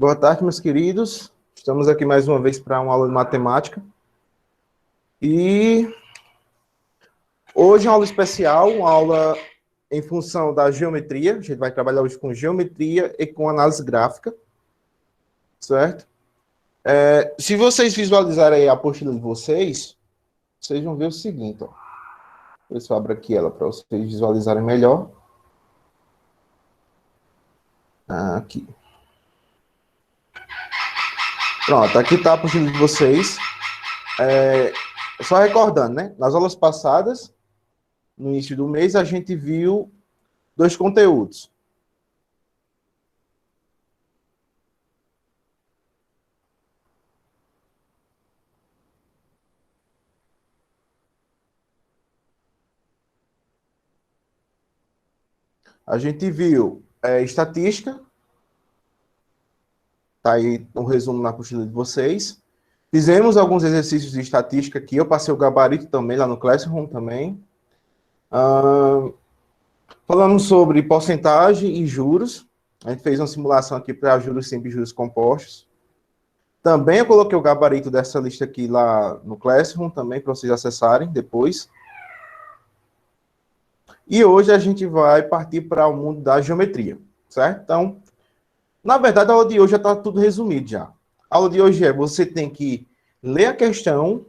Boa tarde, meus queridos. Estamos aqui mais uma vez para uma aula de matemática. E hoje é uma aula especial, uma aula em função da geometria. A gente vai trabalhar hoje com geometria e com análise gráfica, certo? Se vocês visualizarem aí a apostila de vocês, vocês vão ver o seguinte, ó. Deixa eu abrir aqui ela para vocês visualizarem melhor. Aqui. Pronto, aqui está a apostila de vocês. Só recordando, né? Nas aulas passadas, no início do mês, a gente viu 2 conteúdos. A gente viu estatística, tá aí um resumo na apostila de vocês. Fizemos alguns exercícios de estatística aqui, eu passei o gabarito também lá no Classroom também. Falamos sobre porcentagem e juros. A gente fez uma simulação aqui para juros simples e juros compostos. Também eu coloquei o gabarito dessa lista aqui lá no Classroom também, para vocês acessarem depois. E hoje a gente vai partir para o mundo da geometria, certo? Então, na verdade, a aula de hoje já está tudo resumido já. A aula de hoje você tem que ler a questão,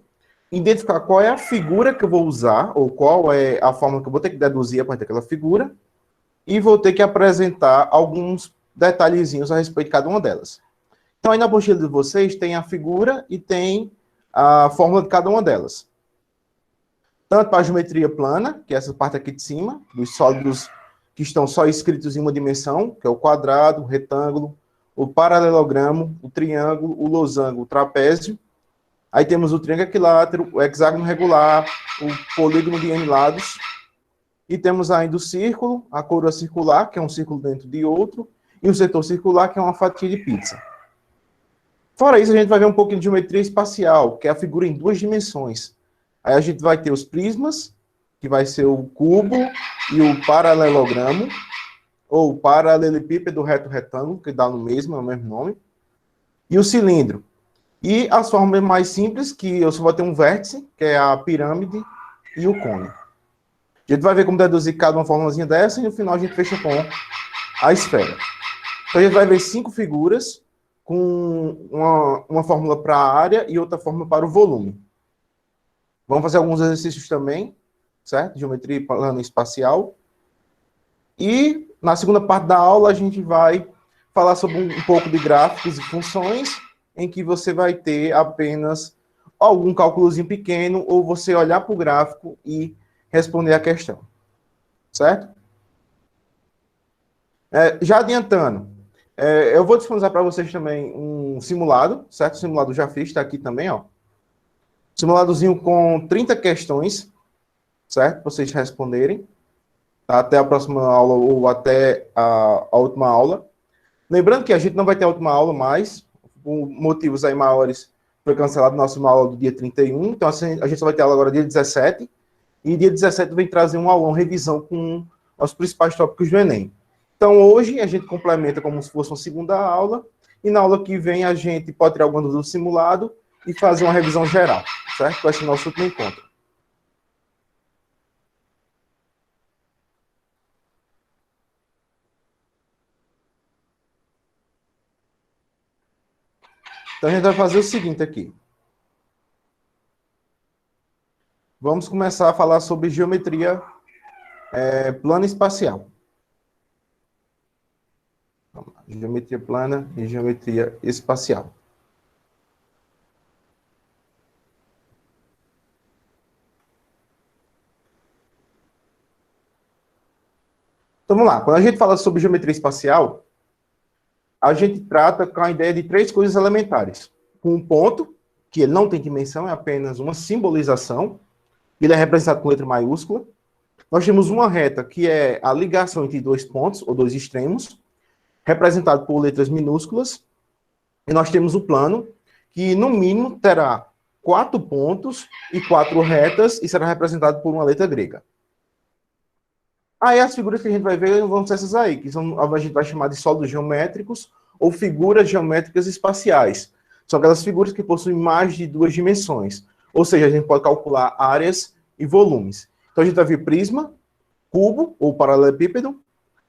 identificar qual é a figura que eu vou usar, ou qual é a forma que eu vou ter que deduzir a partir daquela figura, e vou ter que apresentar alguns detalhezinhos a respeito de cada uma delas. Então, aí na apostila de vocês tem a figura e tem a fórmula de cada uma delas. Tanto para a geometria plana, que é essa parte aqui de cima, dos sólidos que estão só escritos em uma dimensão, que é o quadrado, o retângulo, o paralelogramo, o triângulo, o losango, o trapézio. Aí temos o triângulo equilátero, o hexágono regular, o polígono de N lados. E temos ainda o círculo, a coroa circular, que é um círculo dentro de outro, e o setor circular, que é uma fatia de pizza. Fora isso, a gente vai ver um pouquinho de geometria espacial, que é a figura em 2 dimensões. Aí a gente vai ter os prismas, que vai ser o cubo e o paralelogramo, ou paralelepípedo reto retângulo, que dá no mesmo, é o mesmo nome, e o cilindro. E as formas mais simples, que eu só vou ter um vértice, que é a pirâmide e o cone. A gente vai ver como deduzir cada uma formulazinha dessa, e no final a gente fecha com a esfera. Então a gente vai ver 5 figuras, com uma fórmula para a área e outra fórmula para o volume. Vamos fazer alguns exercícios também, certo? Geometria plana espacial. E na segunda parte da aula a gente vai falar sobre um pouco de gráficos e funções, em que você vai ter apenas algum cálculozinho pequeno, ou você olhar para o gráfico e responder a questão. Certo? Já adiantando, eu vou disponibilizar para vocês também um simulado, certo? O simulado já fiz, está aqui também, ó. Simuladozinho com 30 questões, certo? Para vocês responderem. Tá? Até a próxima aula ou até a última aula. Lembrando que a gente não vai ter a última aula mais, por motivos aí maiores, foi cancelado nossa aula do dia 31, então assim, a gente só vai ter aula agora dia 17, e dia 17 vem trazer um aulão, revisão com os principais tópicos do Enem. Então hoje a gente complementa como se fosse uma segunda aula, e na aula que vem a gente pode tirar alguma dúvida do simulado e fazer uma revisão geral, certo? Vai ser o nosso último encontro. Então a gente vai fazer o seguinte aqui. Vamos começar a falar sobre geometria plana espacial. Geometria plana e geometria espacial. Então vamos lá. Quando a gente fala sobre geometria espacial, a gente trata com a ideia de 3 coisas elementares. Um ponto, que ele não tem dimensão, é apenas uma simbolização. Ele é representado com letra maiúscula. Nós temos uma reta, que é a ligação entre 2 pontos, ou 2 extremos, representado por letras minúsculas. E nós temos o plano, que no mínimo terá 4 pontos e 4 retas, e será representado por uma letra grega. Aí as figuras que a gente vai ver vão ser essas aí, que a gente vai chamar de sólidos geométricos, ou figuras geométricas espaciais. São aquelas figuras que possuem mais de duas dimensões. Ou seja, a gente pode calcular áreas e volumes. Então, a gente vai ver prisma, cubo ou paralelepípedo,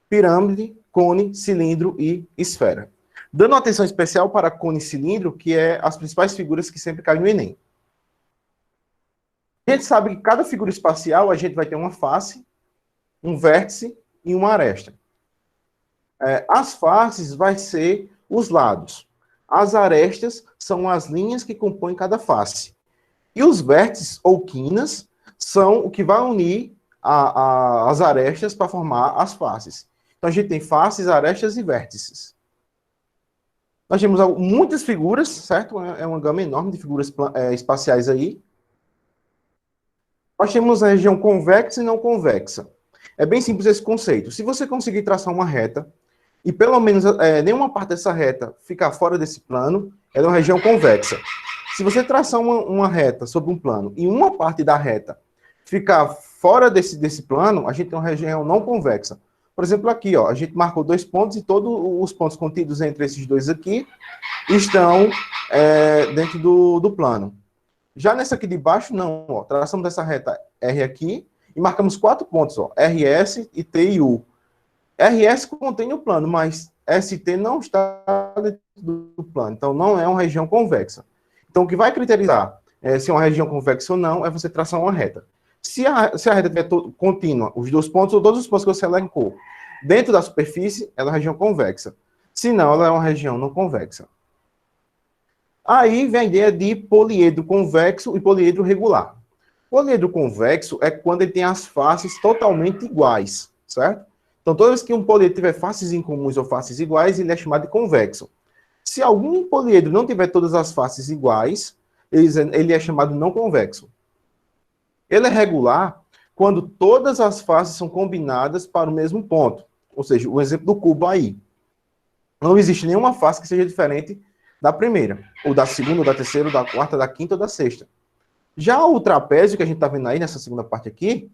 pirâmide, cone, cilindro e esfera. Dando atenção especial para cone e cilindro, que é as principais figuras que sempre caem no Enem. A gente sabe que cada figura espacial a gente vai ter uma face, um vértice e uma aresta. As faces vai ser os lados. As arestas são as linhas que compõem cada face. E os vértices ou quinas são o que vai unir as arestas para formar as faces. Então a gente tem faces, arestas e vértices. Nós temos muitas figuras, certo? É uma gama enorme de figuras espaciais aí. Nós temos a região convexa e não convexa. É bem simples esse conceito. Se você conseguir traçar uma reta, e pelo menos nenhuma parte dessa reta ficar fora desse plano, ela é uma região convexa. Se você traçar uma reta sobre um plano e uma parte da reta ficar fora desse plano, a gente tem uma região não convexa. Por exemplo, aqui, ó, a gente marcou 2 pontos e todos os pontos contidos entre esses dois aqui estão dentro do plano. Já nessa aqui de baixo, não. Ó, traçamos essa reta R aqui e marcamos 4 pontos, ó, RS e T e U. RS contém o plano, mas ST não está dentro do plano, então não é uma região convexa. Então, o que vai criterizar se é uma região convexa ou não é você traçar uma reta. Se a reta estiver contínua, os 2 pontos ou todos os pontos que você elencou dentro da superfície, ela é uma região convexa. Se não, ela é uma região não convexa. Aí vem a ideia de poliedro convexo e poliedro regular. Poliedro convexo é quando ele tem as faces totalmente iguais, certo? Então, toda vez que um poliedro tiver faces incomuns ou faces iguais, ele é chamado de convexo. Se algum poliedro não tiver todas as faces iguais, ele é chamado não convexo. Ele é regular quando todas as faces são combinadas para o mesmo ponto. Ou seja, o exemplo do cubo aí. Não existe nenhuma face que seja diferente da primeira, ou da segunda, ou da terceira, ou da quarta, da quinta ou da sexta. Já o trapézio que a gente está vendo aí nessa segunda parte aqui,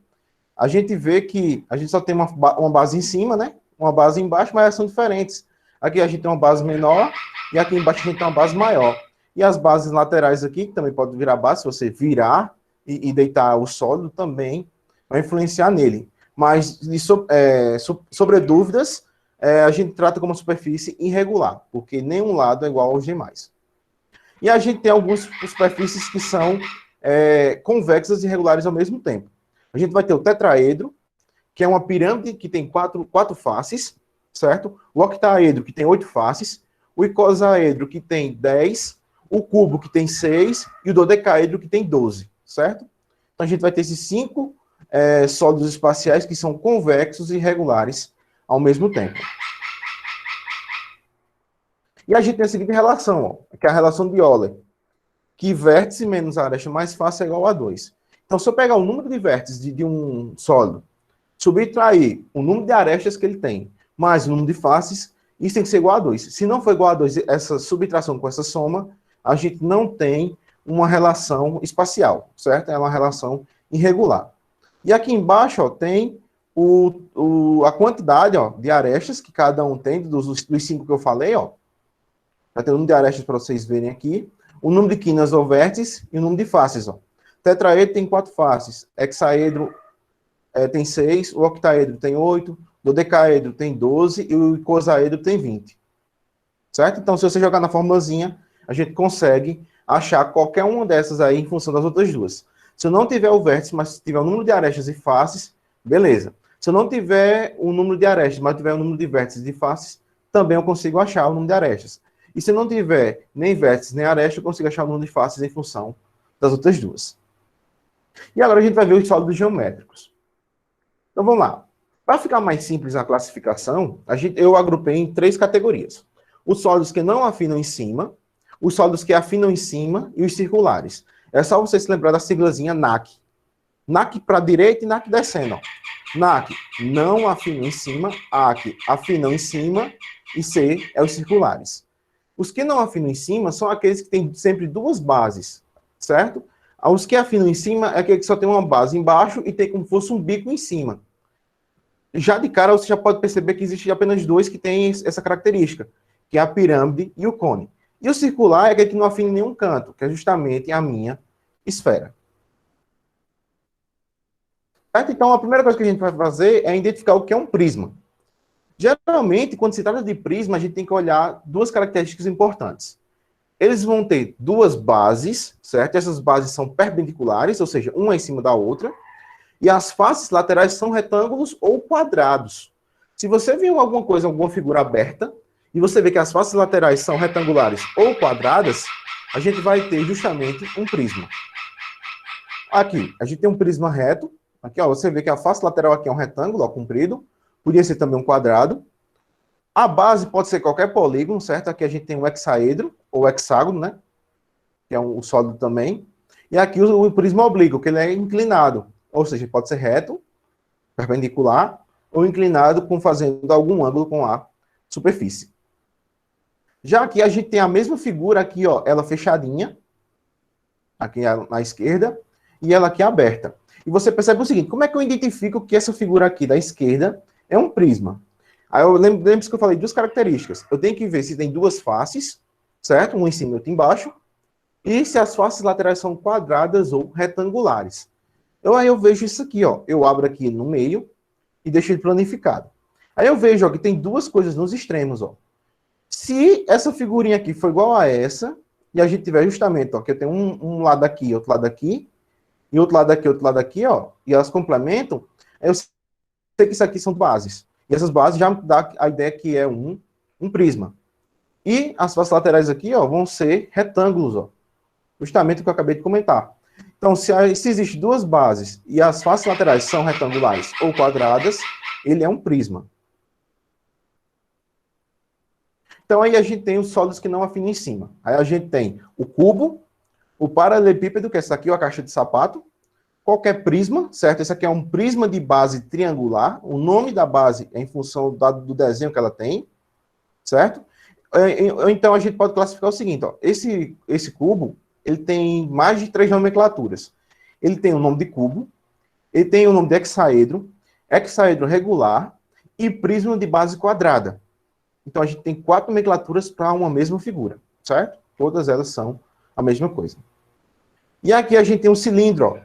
a gente vê que a gente só tem uma base em cima, né? Uma base embaixo, mas elas são diferentes. Aqui a gente tem uma base menor e aqui embaixo a gente tem uma base maior. E as bases laterais aqui, que também pode virar base, se você virar e deitar o sólido, também vai influenciar nele. Mas, sobre dúvidas, a gente trata como uma superfície irregular, porque nenhum lado é igual aos demais. E a gente tem algumas superfícies que são convexas e irregulares ao mesmo tempo. A gente vai ter o tetraedro, que é uma pirâmide que tem quatro faces, certo? O octaedro, que tem 8 faces, o icosaedro, que tem 10, o cubo, que tem 6, e o dodecaedro, que tem 12, certo? Então, a gente vai ter esses 5 sólidos espaciais que são convexos e irregulares ao mesmo tempo. E a gente tem a seguinte relação, ó, que é a relação de Euler, que vértice menos aresta mais face é igual a 2. Então, se eu pegar o número de vértices de um sólido, subtrair o número de arestas que ele tem, mais o número de faces, isso tem que ser igual a 2. Se não for igual a 2, essa subtração com essa soma, a gente não tem uma relação espacial, certo? É uma relação irregular. E aqui embaixo, ó, tem a quantidade, ó, de arestas que cada um tem, dos 5 que eu falei, ó. Vai ter o número de arestas para vocês verem aqui, o número de quinas ou vértices e o número de faces, ó. Tetraedro tem 4 faces, hexaedro tem 6, o octaedro tem 8, o dodecaedro tem 12 e o icosaedro tem 20. Certo? Então, se você jogar na formulazinha, a gente consegue achar qualquer uma dessas aí em função das outras duas. Se eu não tiver o vértice, mas tiver o número de arestas e faces, beleza. Se eu não tiver o número de arestas, mas tiver o número de vértices e faces, também eu consigo achar o número de arestas. E se eu não tiver nem vértices nem arestas, eu consigo achar o número de faces em função das outras duas. E agora a gente vai ver os sólidos geométricos. Então vamos lá. Para ficar mais simples a classificação, eu agrupei em 3 categorias. Os sólidos que não afinam em cima, os sólidos que afinam em cima e os circulares. É só você se lembrar da siglazinha NAC. NAC para a direita e NAC descendo. Ó. NAC, não afinam em cima. AC, afinam em cima. E C, é os circulares. Os que não afinam em cima são aqueles que têm sempre 2 bases, certo? Os que afinam em cima é aquele que só tem uma base embaixo e tem como se fosse um bico em cima. Já de cara, você já pode perceber que existe apenas 2 que têm essa característica, que é a pirâmide e o cone. E o circular é aquele que não afina em nenhum canto, que é justamente a minha esfera. Certo? Então, a primeira coisa que a gente vai fazer é identificar o que é um prisma. Geralmente, quando se trata de prisma, a gente tem que olhar duas características importantes. Eles vão ter duas bases, certo? Essas bases são perpendiculares, ou seja, uma em cima da outra, e as faces laterais são retângulos ou quadrados. Se você viu alguma coisa, alguma figura aberta, e você vê que as faces laterais são retangulares ou quadradas, a gente vai ter justamente um prisma. Aqui, a gente tem um prisma reto. Aqui, ó, você vê que a face lateral aqui é um retângulo, ó, comprido. Podia ser também um quadrado. A base pode ser qualquer polígono, certo? Aqui a gente tem um hexaedro, ou hexágono, né? Que é um sólido também. E aqui o prisma oblíquo, que ele é inclinado. Ou seja, pode ser reto, perpendicular, ou inclinado fazendo algum ângulo com a superfície. Já aqui a gente tem a mesma figura aqui, ó, ela fechadinha, aqui na esquerda, e ela aqui aberta. E você percebe o seguinte, como é que eu identifico que essa figura aqui da esquerda é um prisma? Aí eu lembro que eu falei duas características. Eu tenho que ver se tem duas faces, certo? Um em cima e outro embaixo. E se as faces laterais são quadradas ou retangulares. Aí eu vejo isso aqui, ó. Eu abro aqui no meio e deixo ele planificado. Aí eu vejo, ó, que tem duas coisas nos extremos, ó. Se essa figurinha aqui for igual a essa, e a gente tiver justamente, ó, que eu tenho um lado aqui, outro lado aqui, e outro lado aqui, ó, e elas complementam, eu sei que isso aqui são bases. E essas bases já me dá a ideia que é um prisma. E as faces laterais aqui, ó, vão ser retângulos, ó. Justamente o que eu acabei de comentar. Então, se existem duas bases e as faces laterais são retangulares ou quadradas, ele é um prisma. Então, aí a gente tem os sólidos que não afinam em cima. Aí a gente tem o cubo, o paralelepípedo, que é essa aqui, ó, a caixa de sapato, qualquer prisma, certo? Esse aqui é um prisma de base triangular. O nome da base é em função do desenho que ela tem, certo? Então, a gente pode classificar o seguinte, ó. Esse cubo, ele tem mais de 3 nomenclaturas. Ele tem o nome de cubo, ele tem o nome de hexaedro, hexaedro regular e prisma de base quadrada. Então, a gente tem 4 nomenclaturas para uma mesma figura, certo? Todas elas são a mesma coisa. E aqui a gente tem um cilindro, ó.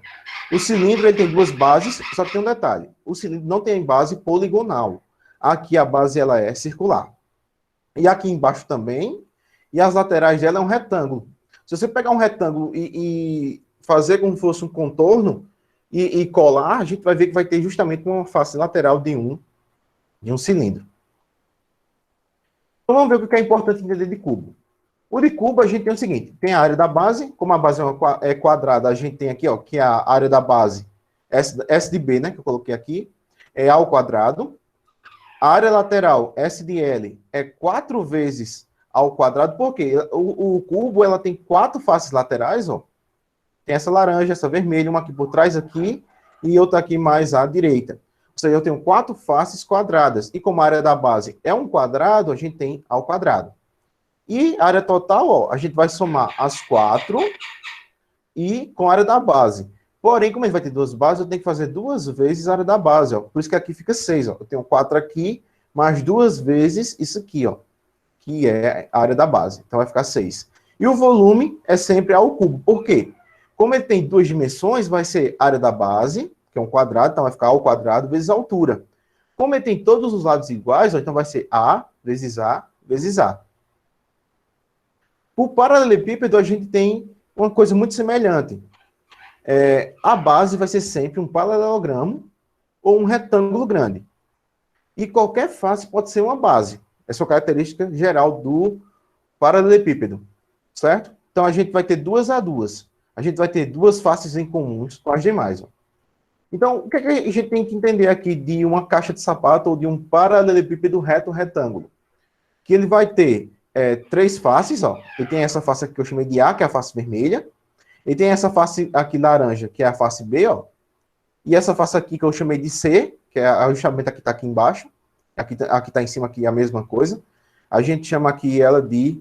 O cilindro ele tem duas bases, só que tem um detalhe. O cilindro não tem base poligonal. Aqui a base ela é circular. E aqui embaixo também. E as laterais dela é um retângulo. Se você pegar um retângulo e fazer como se fosse um contorno e colar, a gente vai ver que vai ter justamente uma face lateral de um cilindro. Então vamos ver o que é importante entender de cubo. O de cubo, a gente tem o seguinte, tem a área da base, como a base é quadrada, a gente tem aqui, ó, que é a área da base, S de B, né, que eu coloquei aqui, é A ao quadrado. A área lateral, S de L, é 4 vezes A ao quadrado, porque o cubo, ela tem 4 faces laterais, ó. Tem essa laranja, essa vermelha, uma aqui por trás aqui, e outra aqui mais à direita. Ou seja, eu tenho 4 faces quadradas, e como a área da base é um quadrado, a gente tem A ao quadrado. E a área total, ó, a gente vai somar as 4 e com a área da base. Porém, como a gente vai ter duas bases, eu tenho que fazer 2 vezes a área da base, ó. Por isso que aqui fica 6, ó. Eu tenho 4 aqui, mais 2 vezes isso aqui, ó, que é a área da base. Então vai ficar 6. E o volume é sempre A ao cubo. Por quê? Como ele tem 2 dimensões, vai ser a área da base, que é um quadrado, então vai ficar A ao quadrado vezes a altura. Como ele tem todos os lados iguais, ó, então vai ser A vezes A vezes A. O paralelepípedo, a gente tem uma coisa muito semelhante. A base vai ser sempre um paralelogramo ou um retângulo grande. E qualquer face pode ser uma base. Essa é a característica geral do paralelepípedo, certo? Então, a gente vai ter 2 a 2. A gente vai ter 2 faces em comuns com as demais. Ó. Então, o que a gente tem que entender aqui de uma caixa de sapato ou de um paralelepípedo reto-retângulo? Que ele vai ter 3 faces, ó. Ele tem essa face aqui que eu chamei de A, que é a face vermelha. Ele tem essa face aqui laranja, que é a face B, ó. E essa face aqui que eu chamei de C, que é justamente aqui está aqui embaixo. Aqui está em cima aqui a mesma coisa. A gente chama aqui ela de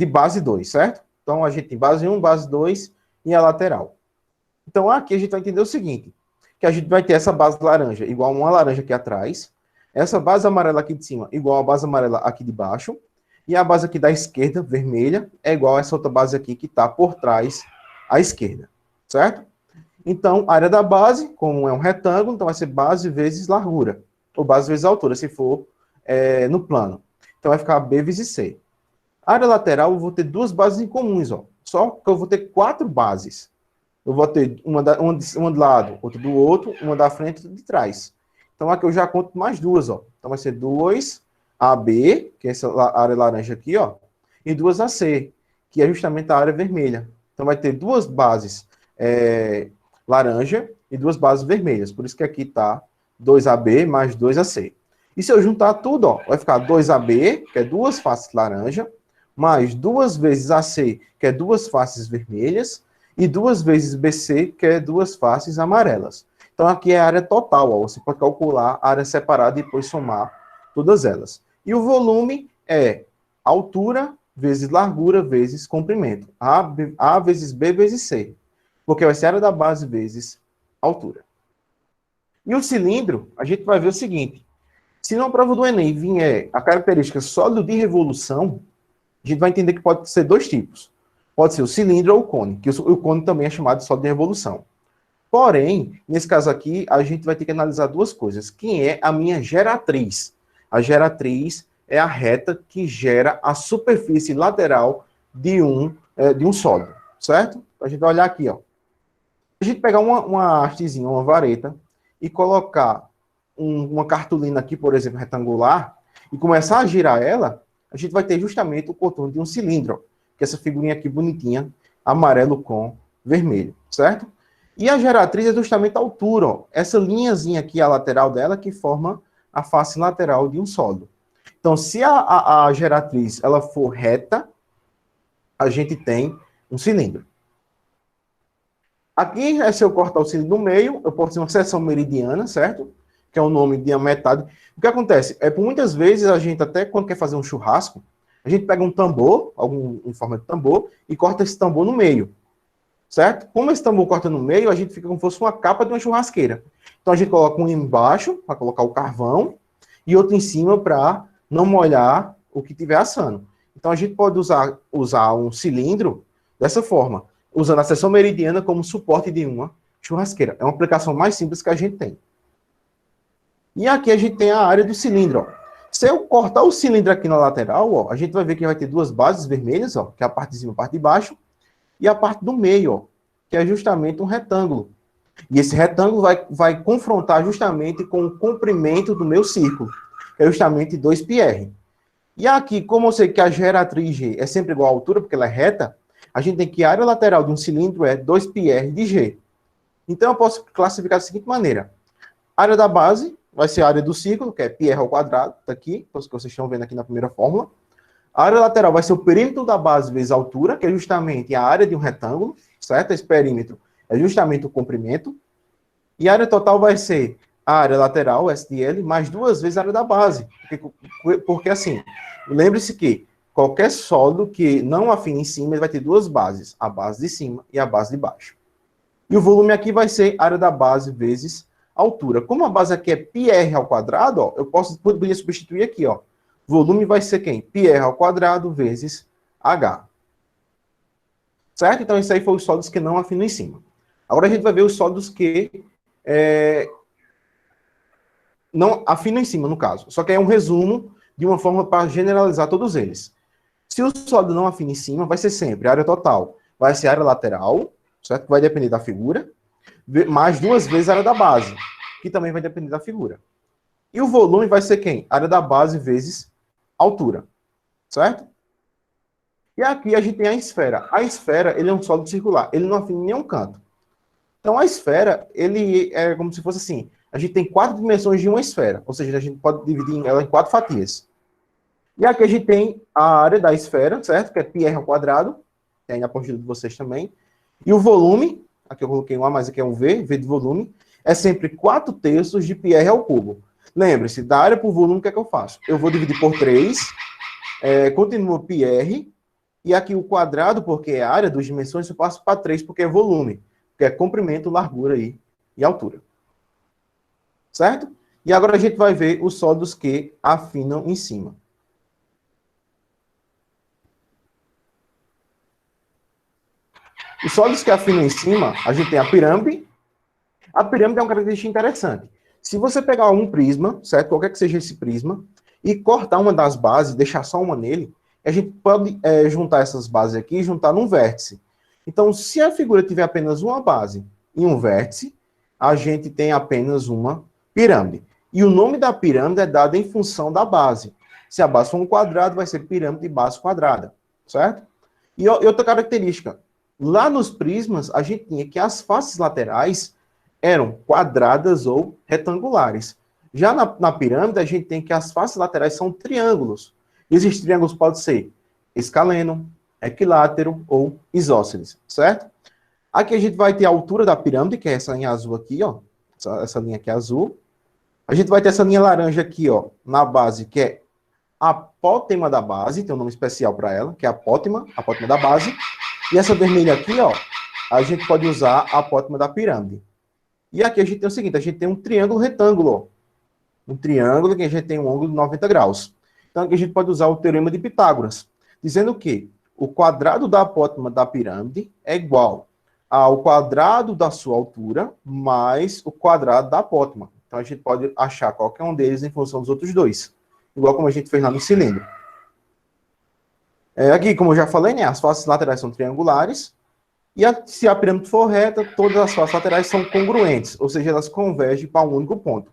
base 2, certo? Então a gente tem base 1, base 2 e a lateral. Então aqui a gente vai entender o seguinte, que a gente vai ter essa base laranja igual a uma laranja aqui atrás. essa base amarela aqui de cima igual a base amarela aqui de baixo, e a base aqui da esquerda, vermelha, é igual a essa outra base aqui que está por trás à esquerda, certo? Então, a área da base, como é um retângulo, então vai ser base vezes largura, ou base vezes altura, se for no plano. Então, vai ficar B vezes C. A área lateral, eu vou ter duas bases em comuns, ó. Só que eu vou ter 4 bases. Eu vou ter uma de lado, outra do outro, uma da frente e outra de trás. Então, aqui eu já conto mais duas, ó. Então, vai ser 2 AB, que é essa área laranja aqui, ó, e 2 AC, que é justamente a área vermelha. Então, vai ter duas bases laranja e duas bases vermelhas. Por isso que aqui está 2AB mais 2AC. E se eu juntar tudo, ó, vai ficar 2AB, que é duas faces laranja, mais 2 vezes AC, que é duas faces vermelhas, e 2 vezes BC, que é duas faces amarelas. Então, aqui é a área total, ó. Você pode calcular a área separada e depois somar todas elas. E o volume é altura vezes largura vezes comprimento. A vezes B vezes C. Porque vai ser a área da base vezes altura. E o cilindro, a gente vai ver o seguinte. Se na prova do Enem vier a característica sólido de revolução, a gente vai entender que pode ser dois tipos. Pode ser o cilindro ou o cone, que o cone também é chamado de sólido de revolução. Porém, nesse caso aqui, a gente vai ter que analisar duas coisas. Quem é a minha geratriz? A geratriz é a reta que gera a superfície lateral de um sólido, certo? A gente vai olhar aqui, ó. A gente pegar uma hastezinha, uma vareta, e colocar uma cartolina aqui, por exemplo, retangular, e começar a girar ela, a gente vai ter justamente o contorno de um cilindro, ó, que é essa figurinha aqui bonitinha, amarelo com vermelho, certo? E a geratriz é justamente a altura, ó, essa linhazinha aqui, a lateral dela, que forma a face lateral de um sólido. Então, se a geratriz ela for reta, a gente tem um cilindro. Aqui, se eu cortar o cilindro no meio, eu posso ter uma seção meridiana, certo? Que é o nome de uma metade. O que acontece? Por muitas vezes, a gente até quando quer fazer um churrasco, a gente pega um tambor, em forma de tambor, e corta esse tambor no meio, certo? Como esse tambor corta no meio, a gente fica como se fosse uma capa de uma churrasqueira. Então, a gente coloca um embaixo, para colocar o carvão, e outro em cima para não molhar o que estiver assando. Então, a gente pode usar um cilindro dessa forma, usando a seção meridiana como suporte de uma churrasqueira. É uma aplicação mais simples que a gente tem. E aqui a gente tem a área do cilindro, ó. Se eu cortar o cilindro aqui na lateral, ó, a gente vai ver que vai ter duas bases vermelhas, ó, que é a parte de cima e a parte de baixo, e a parte do meio, ó, que é justamente um retângulo. E esse retângulo vai confrontar justamente com o comprimento do meu círculo, que é justamente 2πr. E aqui, como eu sei que a geratriz G é sempre igual à altura, porque ela é reta, a gente tem que a área lateral de um cilindro é 2πr de G. Então, eu posso classificar da seguinte maneira. A área da base vai ser a área do círculo, que é πr ao quadrado, tá aqui, que vocês estão vendo aqui na primeira fórmula. A área lateral vai ser o perímetro da base vezes a altura, que é justamente a área de um retângulo, certo? Esse perímetro é justamente o comprimento. E a área total vai ser a área lateral, SDL, mais 2 vezes a área da base. Porque assim, lembre-se que qualquer sólido que não afine em cima, ele vai ter duas bases, a base de cima e a base de baixo. E o volume aqui vai ser a área da base vezes a altura. Como a base aqui é πr ao quadrado, ó, eu poderia substituir aqui, ó. Volume vai ser quem? πr ao quadrado vezes h. Certo? Então, isso aí foi os sólidos que não afinam em cima. Agora a gente vai ver os sólidos que não afinam em cima, no caso. Só que é um resumo de uma forma para generalizar todos eles. Se o sólido não afina em cima, vai ser sempre a área total. Vai ser a área lateral, certo? Que vai depender da figura. Mais 2 vezes a área da base, que também vai depender da figura. E o volume vai ser quem? A área da base vezes altura, certo? E aqui a gente tem a esfera. A esfera, ele é um sólido circular. Ele não afina em nenhum canto. Então, a esfera, ele é como se fosse assim. A gente tem 4 dimensões de uma esfera. Ou seja, a gente pode dividir ela em 4 fatias. E aqui a gente tem a área da esfera, certo? Que é πr ao quadrado. Tem aí na apostila de vocês também. E o volume, aqui eu coloquei um A, mas aqui é um V de volume, é sempre 4/3 de πr ao cubo. Lembre-se, da área por volume, o que é que eu faço? Eu vou dividir por 3, continua πr, e aqui o quadrado, porque é a área, 2 dimensões, eu passo para 3, porque é volume, que é comprimento, largura e altura. Certo? E agora a gente vai ver os sólidos que afinam em cima. Os sólidos que afinam em cima, a gente tem a pirâmide. A pirâmide é uma característica interessante. Se você pegar um prisma, certo? Qualquer que seja esse prisma, e cortar uma das bases, deixar só uma nele, a gente pode juntar essas bases aqui e juntar num vértice. Então, se a figura tiver apenas uma base e um vértice, a gente tem apenas uma pirâmide. E o nome da pirâmide é dado em função da base. Se a base for um quadrado, vai ser pirâmide de base quadrada, certo? E outra característica, lá nos prismas, a gente tinha que as faces laterais eram quadradas ou retangulares. Já na pirâmide, a gente tem que as faces laterais são triângulos. E esses triângulos podem ser escaleno, equilátero ou isósceles, certo? Aqui a gente vai ter a altura da pirâmide, que é essa linha azul aqui, ó. Essa linha aqui é azul. A gente vai ter essa linha laranja aqui, ó, na base, que é a apótema da base, tem um nome especial para ela, que é a apótema da base. E essa vermelha aqui, ó, a gente pode usar a apótema da pirâmide. E aqui a gente tem o seguinte, a gente tem um triângulo retângulo, ó. Um triângulo que a gente tem um ângulo de 90 graus. Então aqui a gente pode usar o teorema de Pitágoras, dizendo que o quadrado da apótema da pirâmide é igual ao quadrado da sua altura mais o quadrado da apótema. Então a gente pode achar qualquer um deles em função dos outros dois. Igual como a gente fez lá no cilindro. Aqui, como eu já falei, né, as faces laterais são triangulares. E se a pirâmide for reta, todas as faces laterais são congruentes. Ou seja, elas convergem para um único ponto.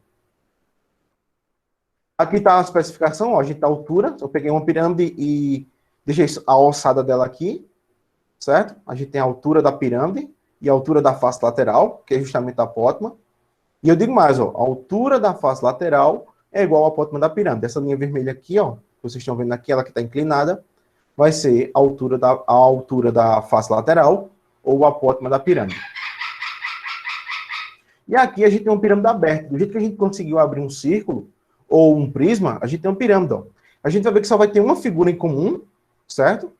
Aqui está a especificação, ó, a gente tá a altura. Eu peguei uma pirâmide e deixei a alçada dela aqui, certo? A gente tem a altura da pirâmide e a altura da face lateral, que é justamente a apótema. E eu digo mais, ó, a altura da face lateral é igual à apótema da pirâmide. Essa linha vermelha aqui, ó, que vocês estão vendo aqui, ela que está inclinada, vai ser a altura da face lateral ou a apótema da pirâmide. E aqui a gente tem uma pirâmide aberta. Do jeito que a gente conseguiu abrir um círculo ou um prisma, a gente tem uma pirâmide, ó. A gente vai ver que só vai ter uma figura em comum, certo?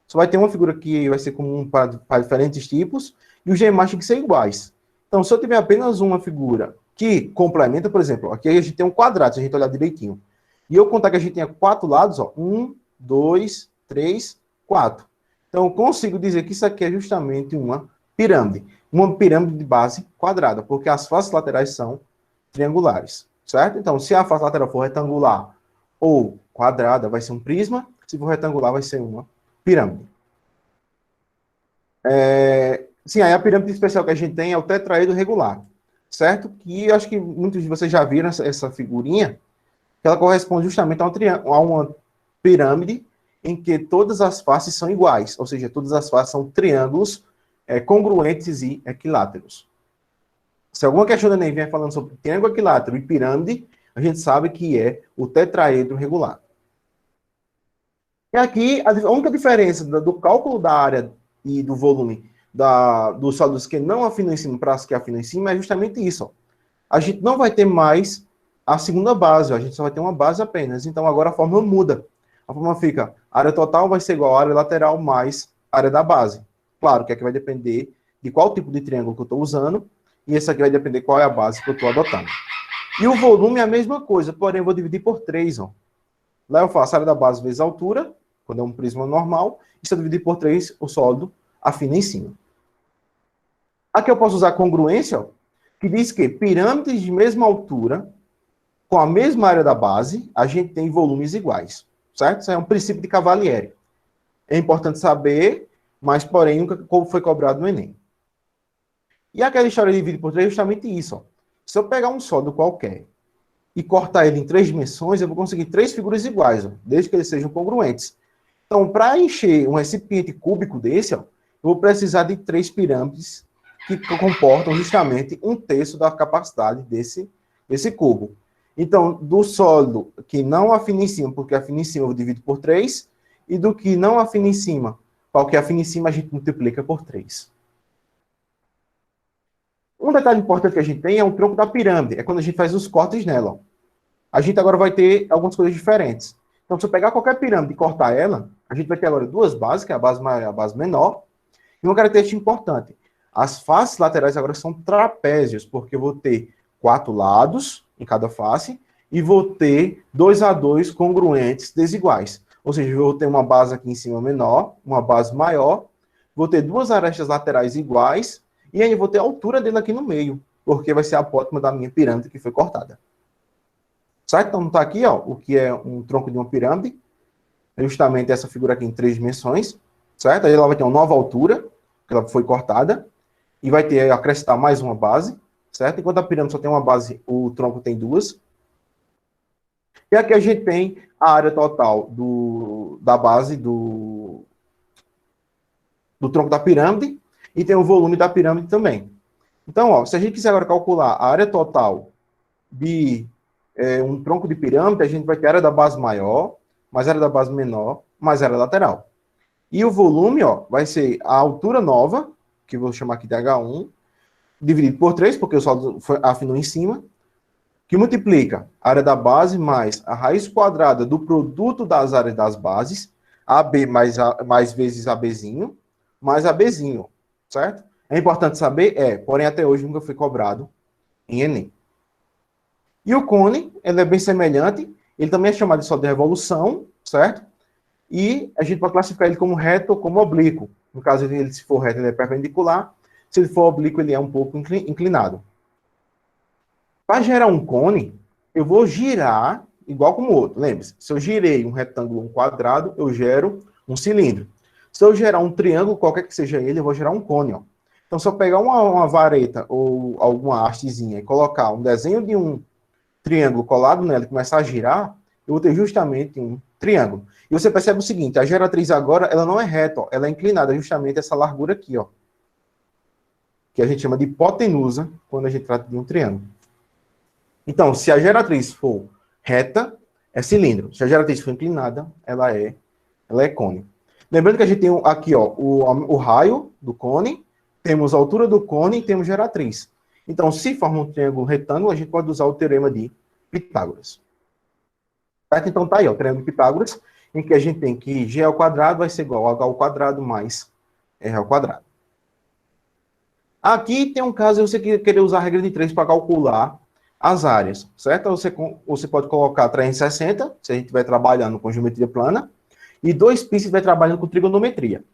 Só vai ter uma figura que vai ser comum para diferentes tipos, e os demais têm que ser iguais. Então, se eu tiver apenas uma figura que complementa, por exemplo, aqui a gente tem um quadrado, se a gente olhar direitinho. E eu contar que a gente tenha 4 lados, ó, 1, 2, 3, 4. Então, eu consigo dizer que isso aqui é justamente uma pirâmide de base quadrada, porque as faces laterais são triangulares, certo? Então, se a face lateral for retangular ou quadrada, vai ser um prisma. Se for retangular, vai ser uma pirâmide. Sim, aí a pirâmide especial que a gente tem é o tetraedro regular, certo? Que eu acho que muitos de vocês já viram essa figurinha, que ela corresponde justamente a uma pirâmide em que todas as faces são iguais, ou seja, todas as faces são triângulos congruentes e equiláteros. Se alguma questão do Enem vier falando sobre triângulo equilátero e pirâmide, a gente sabe que é o tetraedro regular. E aqui, a única diferença do cálculo da área e do volume dos sólidos que não afinam em cima para os que afinam em cima é justamente isso. Ó. A gente não vai ter mais a segunda base, ó. A gente só vai ter uma base apenas. Então, agora a fórmula muda. A fórmula fica, a área total vai ser igual à área lateral mais a área da base. Claro que aqui vai depender de qual tipo de triângulo que eu estou usando, e esse aqui vai depender qual é a base que eu estou adotando. E o volume é a mesma coisa, porém eu vou dividir por 3. Ó. Lá eu faço a área da base vezes a altura, quando é um prisma normal, e se eu dividir por 3, o sólido afina em cima. Aqui eu posso usar congruência, ó, que diz que pirâmides de mesma altura, com a mesma área da base, a gente tem volumes iguais, certo? Isso é um princípio de Cavalieri. É importante saber, mas, porém, nunca foi cobrado no Enem. E aquela história de dividir por 3 é justamente isso. Ó. Se eu pegar um sólido qualquer e cortar ele em 3 dimensões, eu vou conseguir 3 figuras iguais, ó, desde que eles sejam congruentes. Então, para encher um recipiente cúbico desse, ó, eu vou precisar de 3 pirâmides que comportam justamente 1/3 da capacidade desse cubo. Então, do sólido que não afina em cima, porque afina em cima eu divido por 3, e do que não afina em cima, para o que afina em cima a gente multiplica por 3. Um detalhe importante que a gente tem é o tronco da pirâmide, é quando a gente faz os cortes nela. Ó. A gente agora vai ter algumas coisas diferentes. Então, se eu pegar qualquer pirâmide e cortar ela, a gente vai ter agora 2 bases, que é a base maior e a base menor. E uma característica importante, as faces laterais agora são trapézios, porque eu vou ter 4 lados em cada face e vou ter 2 a 2 congruentes desiguais. Ou seja, eu vou ter uma base aqui em cima menor, uma base maior, vou ter 2 arestas laterais iguais e aí eu vou ter a altura dele aqui no meio, porque vai ser a apótema da minha pirâmide que foi cortada. Certo? Então, está aqui, ó, o que é um tronco de uma pirâmide, é justamente essa figura aqui em 3 dimensões, certo? Aí ela vai ter uma nova altura, que ela foi cortada, e vai ter, acrescentar mais uma base, certo? Enquanto a pirâmide só tem uma base, o tronco tem 2. E aqui a gente tem a área total da base do tronco da pirâmide, e tem o volume da pirâmide também. Então, ó, se a gente quiser agora calcular a área total de um tronco de pirâmide, a gente vai ter a área da base maior, mais a área da base menor, mais a área lateral. E o volume, ó, vai ser a altura nova, que eu vou chamar aqui de H1, dividido por 3, porque o sólido afinou em cima, que multiplica a área da base mais a raiz quadrada do produto das áreas das bases, AB mais vezes ABzinho, mais ABzinho, certo? É importante saber? Porém até hoje nunca foi cobrado em Enem. E o cone, ele é bem semelhante, ele também é chamado de sólido de revolução, certo? E a gente pode classificar ele como reto ou como oblíquo. No caso, ele, se for reto, ele é perpendicular, se ele for oblíquo, ele é um pouco inclinado. Para gerar um cone, eu vou girar igual como o outro. Lembre-se, se eu girei um retângulo ou um quadrado, eu gero um cilindro. Se eu gerar um triângulo, qualquer que seja ele, eu vou gerar um cone. Ó. Então, se eu pegar uma vareta ou alguma hastezinha e colocar um desenho de um triângulo colado nela e começar a girar, eu vou ter justamente um triângulo. E você percebe o seguinte, a geratriz agora, ela não é reta, ó, ela é inclinada, justamente essa largura aqui, ó, que a gente chama de hipotenusa, quando a gente trata de um triângulo. Então, se a geratriz for reta, é cilindro. Se a geratriz for inclinada, ela é cone. Lembrando que a gente tem aqui, ó, o raio do cone, temos a altura do cone e temos geratriz. Então, se forma um triângulo retângulo, a gente pode usar o teorema de Pitágoras. Certo? Então, tá aí, ó, o triângulo de Pitágoras, em que a gente tem que g ao quadrado vai ser igual a h ao quadrado mais r ao quadrado. Aqui tem um caso de você querer usar a regra de 3 para calcular as áreas, certo? Você pode colocar 360, se a gente estiver trabalhando com geometria plana, e 2π se estiver trabalhando com trigonometria,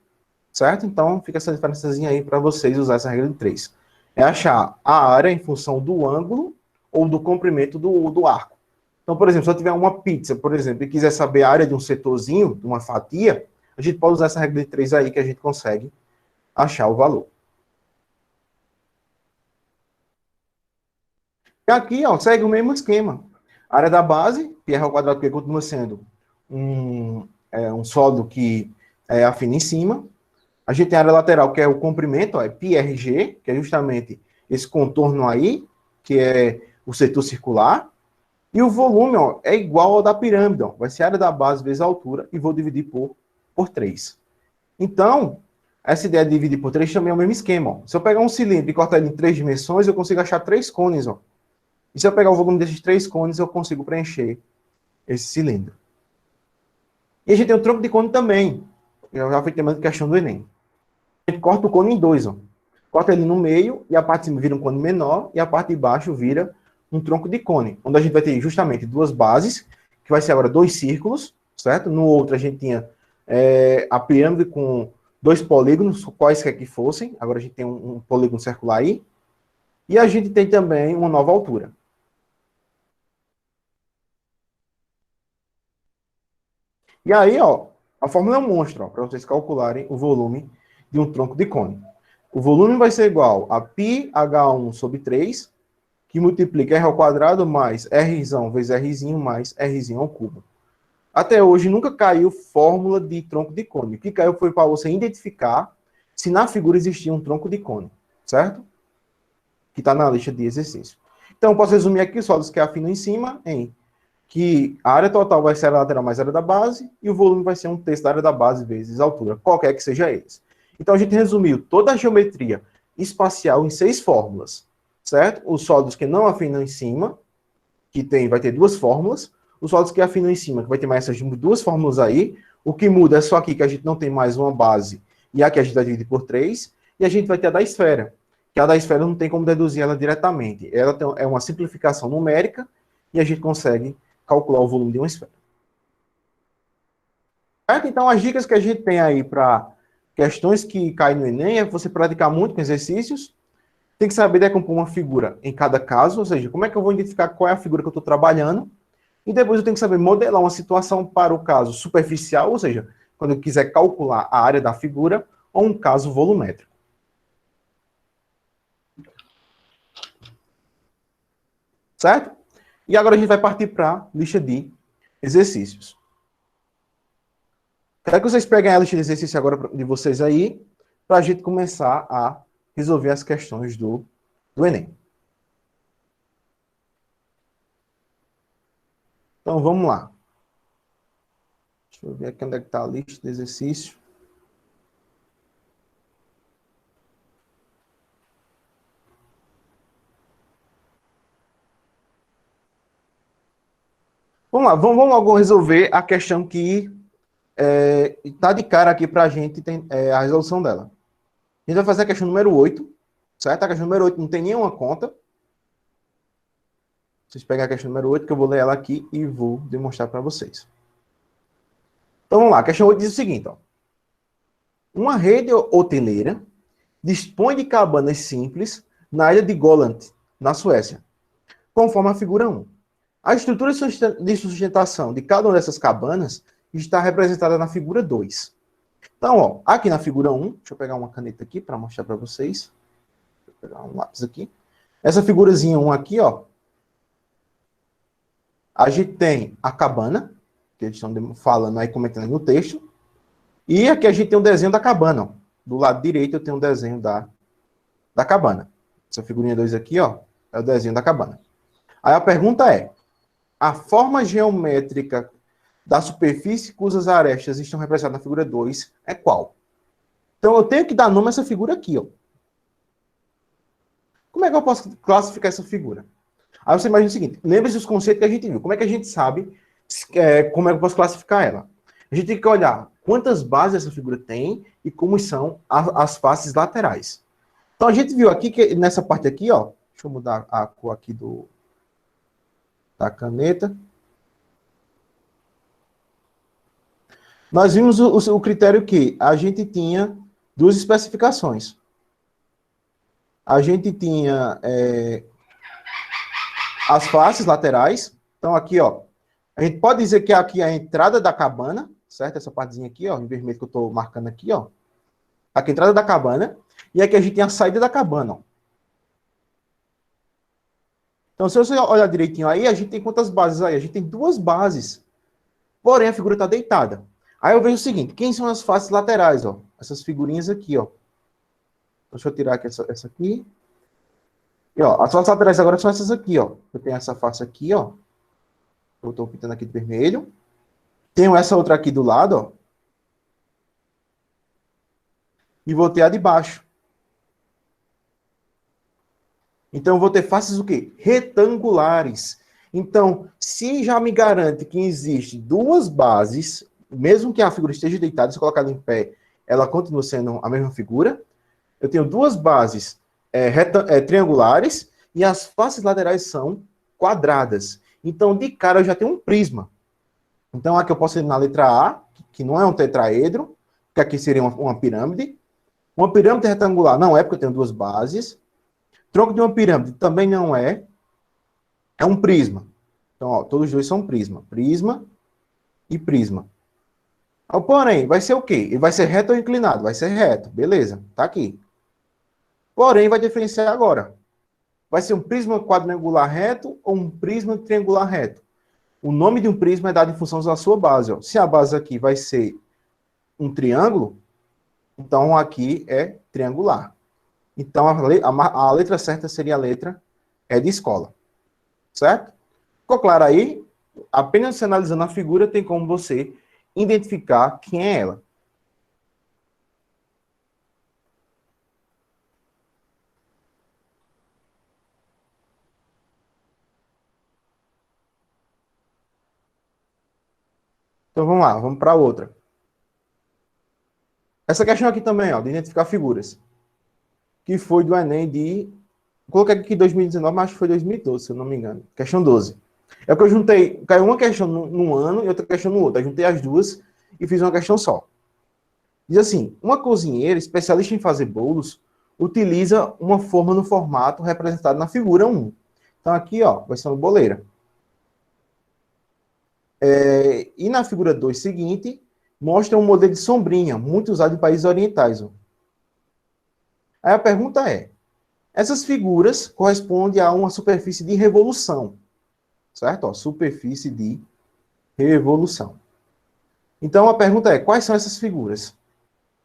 certo? Então, fica essa diferençazinha aí para vocês usar essa regra de 3. É achar a área em função do ângulo ou do comprimento do arco. Então, por exemplo, se eu tiver uma pizza, por exemplo, e quiser saber a área de um setorzinho, de uma fatia, a gente pode usar essa regra de 3 aí que a gente consegue achar o valor. E aqui, ó, segue o mesmo esquema. A área da base, πr ao quadrado, que continua sendo um sólido que afina em cima. A gente tem a área lateral, que é o comprimento, ó, é πrg, que é justamente esse contorno aí, que é o setor circular. E o volume, ó, é igual ao da pirâmide, ó. Vai ser a área da base vezes a altura, e vou dividir por 3. Então, essa ideia de dividir por 3 também é o mesmo esquema, ó. Se eu pegar um cilindro e cortar ele em 3 dimensões, eu consigo achar 3 cones, ó. E se eu pegar o volume desses 3 cones, eu consigo preencher esse cilindro. E a gente tem o tronco de cone também. Eu já fui tema de questão do Enem. A gente corta o cone em 2, ó. Corta ele no meio, e a parte de cima vira um cone menor, e a parte de baixo vira um tronco de cone, onde a gente vai ter justamente 2 bases, que vai ser agora 2 círculos, certo? No outro a gente tinha a pirâmide com 2 polígonos, quaisquer que fossem. Agora a gente tem um polígono circular aí. E a gente tem também uma nova altura. E aí, ó, a fórmula é um monstro, ó, para vocês calcularem o volume de um tronco de cone. O volume vai ser igual a πh1 sobre 3, que multiplica r ao quadrado mais r vezes r mais r ao cubo. Até hoje nunca caiu fórmula de tronco de cone. O que caiu foi para você identificar se na figura existia um tronco de cone, certo? Que está na lista de exercício. Então, posso resumir aqui os sólidos que afinam em cima em que a área total vai ser a área lateral mais a área da base, e o volume vai ser 1/3 da área da base vezes a altura, qualquer que seja eles. Então, a gente resumiu toda a geometria espacial em 6 fórmulas, certo? Os sólidos que não afinam em cima, vai ter 2 fórmulas. Os sólidos que afinam em cima, que vai ter mais essas 2 fórmulas aí. O que muda é só aqui que a gente não tem mais uma base, e aqui a gente vai dividir por 3, e a gente vai ter a da esfera, que a da esfera não tem como deduzir ela diretamente. Ela é uma simplificação numérica e a gente consegue calcular o volume de uma esfera. Certo? Então, as dicas que a gente tem aí para questões que caem no Enem é você praticar muito com exercícios, tem que saber decompor uma figura em cada caso, ou seja, como é que eu vou identificar qual é a figura que eu estou trabalhando, e depois eu tenho que saber modelar uma situação para o caso superficial, ou seja, quando eu quiser calcular a área da figura, ou um caso volumétrico. Certo? E agora a gente vai partir para a lista de exercícios. Quero que vocês peguem a lista de exercícios agora de vocês aí, para a gente começar a resolver as questões do Enem. Então vamos lá. Deixa eu ver aqui onde é que está a lista de exercício. Vamos lá, vamos logo resolver a questão que está de cara aqui para a gente, a resolução dela. A gente vai fazer a questão número 8, certo? A questão número 8 não tem nenhuma conta. Vocês pegam a questão número 8, que eu vou ler ela aqui e vou demonstrar para vocês. Então vamos lá, a questão 8 diz o seguinte, ó. Uma rede hoteleira dispõe de cabanas simples na ilha de Goland, na Suécia, conforme a figura 1. A estrutura de sustentação de cada uma dessas cabanas está representada na figura 2. Então, ó, aqui na figura 1, deixa eu pegar uma caneta aqui para mostrar para vocês. Deixa eu pegar um lápis aqui. Essa figurazinha 1 aqui, ó, a gente tem a cabana, que eles estão falando aí, comentando no texto, e aqui a gente tem o desenho da cabana, ó. Do lado direito eu tenho o desenho da cabana. Essa figurinha 2 aqui, ó, é o desenho da cabana. Aí a pergunta é, a forma geométrica da superfície cujas arestas estão representadas na figura 2 é qual? Então eu tenho que dar nome a essa figura aqui, ó. Como é que eu posso classificar essa figura? Aí você imagina o seguinte, lembre-se dos conceitos que a gente viu. Como é que a gente sabe como é que eu posso classificar ela? A gente tem que olhar quantas bases essa figura tem e como são as faces laterais. Então a gente viu aqui que nessa parte aqui, ó, deixa eu mudar a cor aqui da caneta. Nós vimos o critério que a gente tinha duas especificações. A gente tinha as faces laterais. Então aqui, ó, a gente pode dizer que aqui é a entrada da cabana, certo? Essa partezinha aqui, ó, em vermelho que eu estou marcando aqui, ó. Aqui a entrada da cabana. E aqui a gente tem a saída da cabana, ó. Então, se você olhar direitinho aí, a gente tem quantas bases aí? A gente tem duas bases. Porém, a figura está deitada. Aí eu vejo o seguinte, quem são as faces laterais, ó? Essas figurinhas aqui, ó. Deixa eu tirar aqui essa aqui. E, ó, as faces laterais agora são essas aqui, ó. Eu tenho essa face aqui, ó. Eu estou pintando aqui de vermelho. Tenho essa outra aqui do lado, ó. E vou ter a de baixo. Então, eu vou ter faces o quê? Retangulares. Então, se já me garante que existe duas bases, mesmo que a figura esteja deitada, se colocada em pé, ela continua sendo a mesma figura. Eu tenho duas bases triangulares e as faces laterais são quadradas. Então, de cara, eu já tenho um prisma. Então, aqui eu posso ir na letra A, que não é um tetraedro, que aqui seria uma pirâmide. Uma pirâmide retangular não é, porque eu tenho duas bases. Tronco de uma pirâmide também não é. É um prisma. Então, ó, todos os dois são prisma. Prisma e prisma. Porém, vai ser o quê? Ele vai ser reto ou inclinado? Vai ser reto. Beleza, tá aqui. Porém, vai diferenciar agora. Vai ser um prisma quadrangular reto ou um prisma triangular reto? O nome de um prisma é dado em função da sua base. Ó. Se a base aqui vai ser um triângulo, então aqui é triangular. Então a letra certa seria a letra E de escola. Certo? Ficou claro aí? Apenas você analisando a figura tem como você identificar quem é ela. Então vamos lá, vamos para outra. Essa questão aqui também, ó, de identificar figuras. que foi do Enem de... Coloquei aqui 2019, mas acho que foi 2012, se eu não me engano. Questão 12. É porque eu juntei, caiu uma questão num ano e outra questão no outro. Eu juntei as duas e fiz uma questão só. Diz assim, uma cozinheira especialista em fazer bolos utiliza uma forma no formato representado na figura 1. Então aqui, ó, vai ser uma boleira. E na figura 2 seguinte, mostra um modelo de sombrinha, muito usado em países orientais. Ó. Aí a pergunta é, essas figuras correspondem a uma superfície de revolução, certo? Ó, superfície de revolução. Então a pergunta é, quais são essas figuras?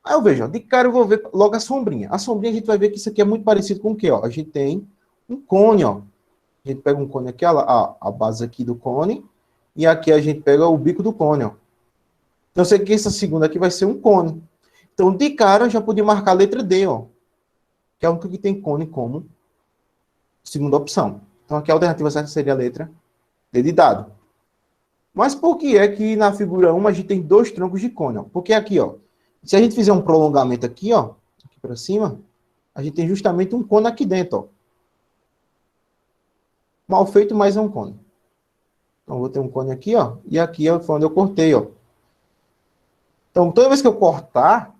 Aí eu vejo, ó, de cara eu vou ver logo a sombrinha. A sombrinha a gente vai ver que isso aqui é muito parecido com o quê? Ó? A gente tem um cone, ó. A gente pega um cone aqui, a base aqui do cone, e aqui a gente pega o bico do cone, ó. Então eu sei que essa segunda aqui vai ser um cone. Então, de cara, eu já podia marcar a letra D, ó. Que é a única que tem cone como segunda opção. Então aqui a alternativa certa seria a letra D de dado. Mas por que é que na figura 1 a gente tem dois troncos de cone? Ó? Porque aqui, ó, se a gente fizer um prolongamento aqui, ó, aqui para cima, a gente tem justamente um cone aqui dentro, ó. Mal feito, mas é um cone. Então, vou ter um cone aqui, ó, e aqui foi onde eu cortei, ó. Então, toda vez que eu cortar,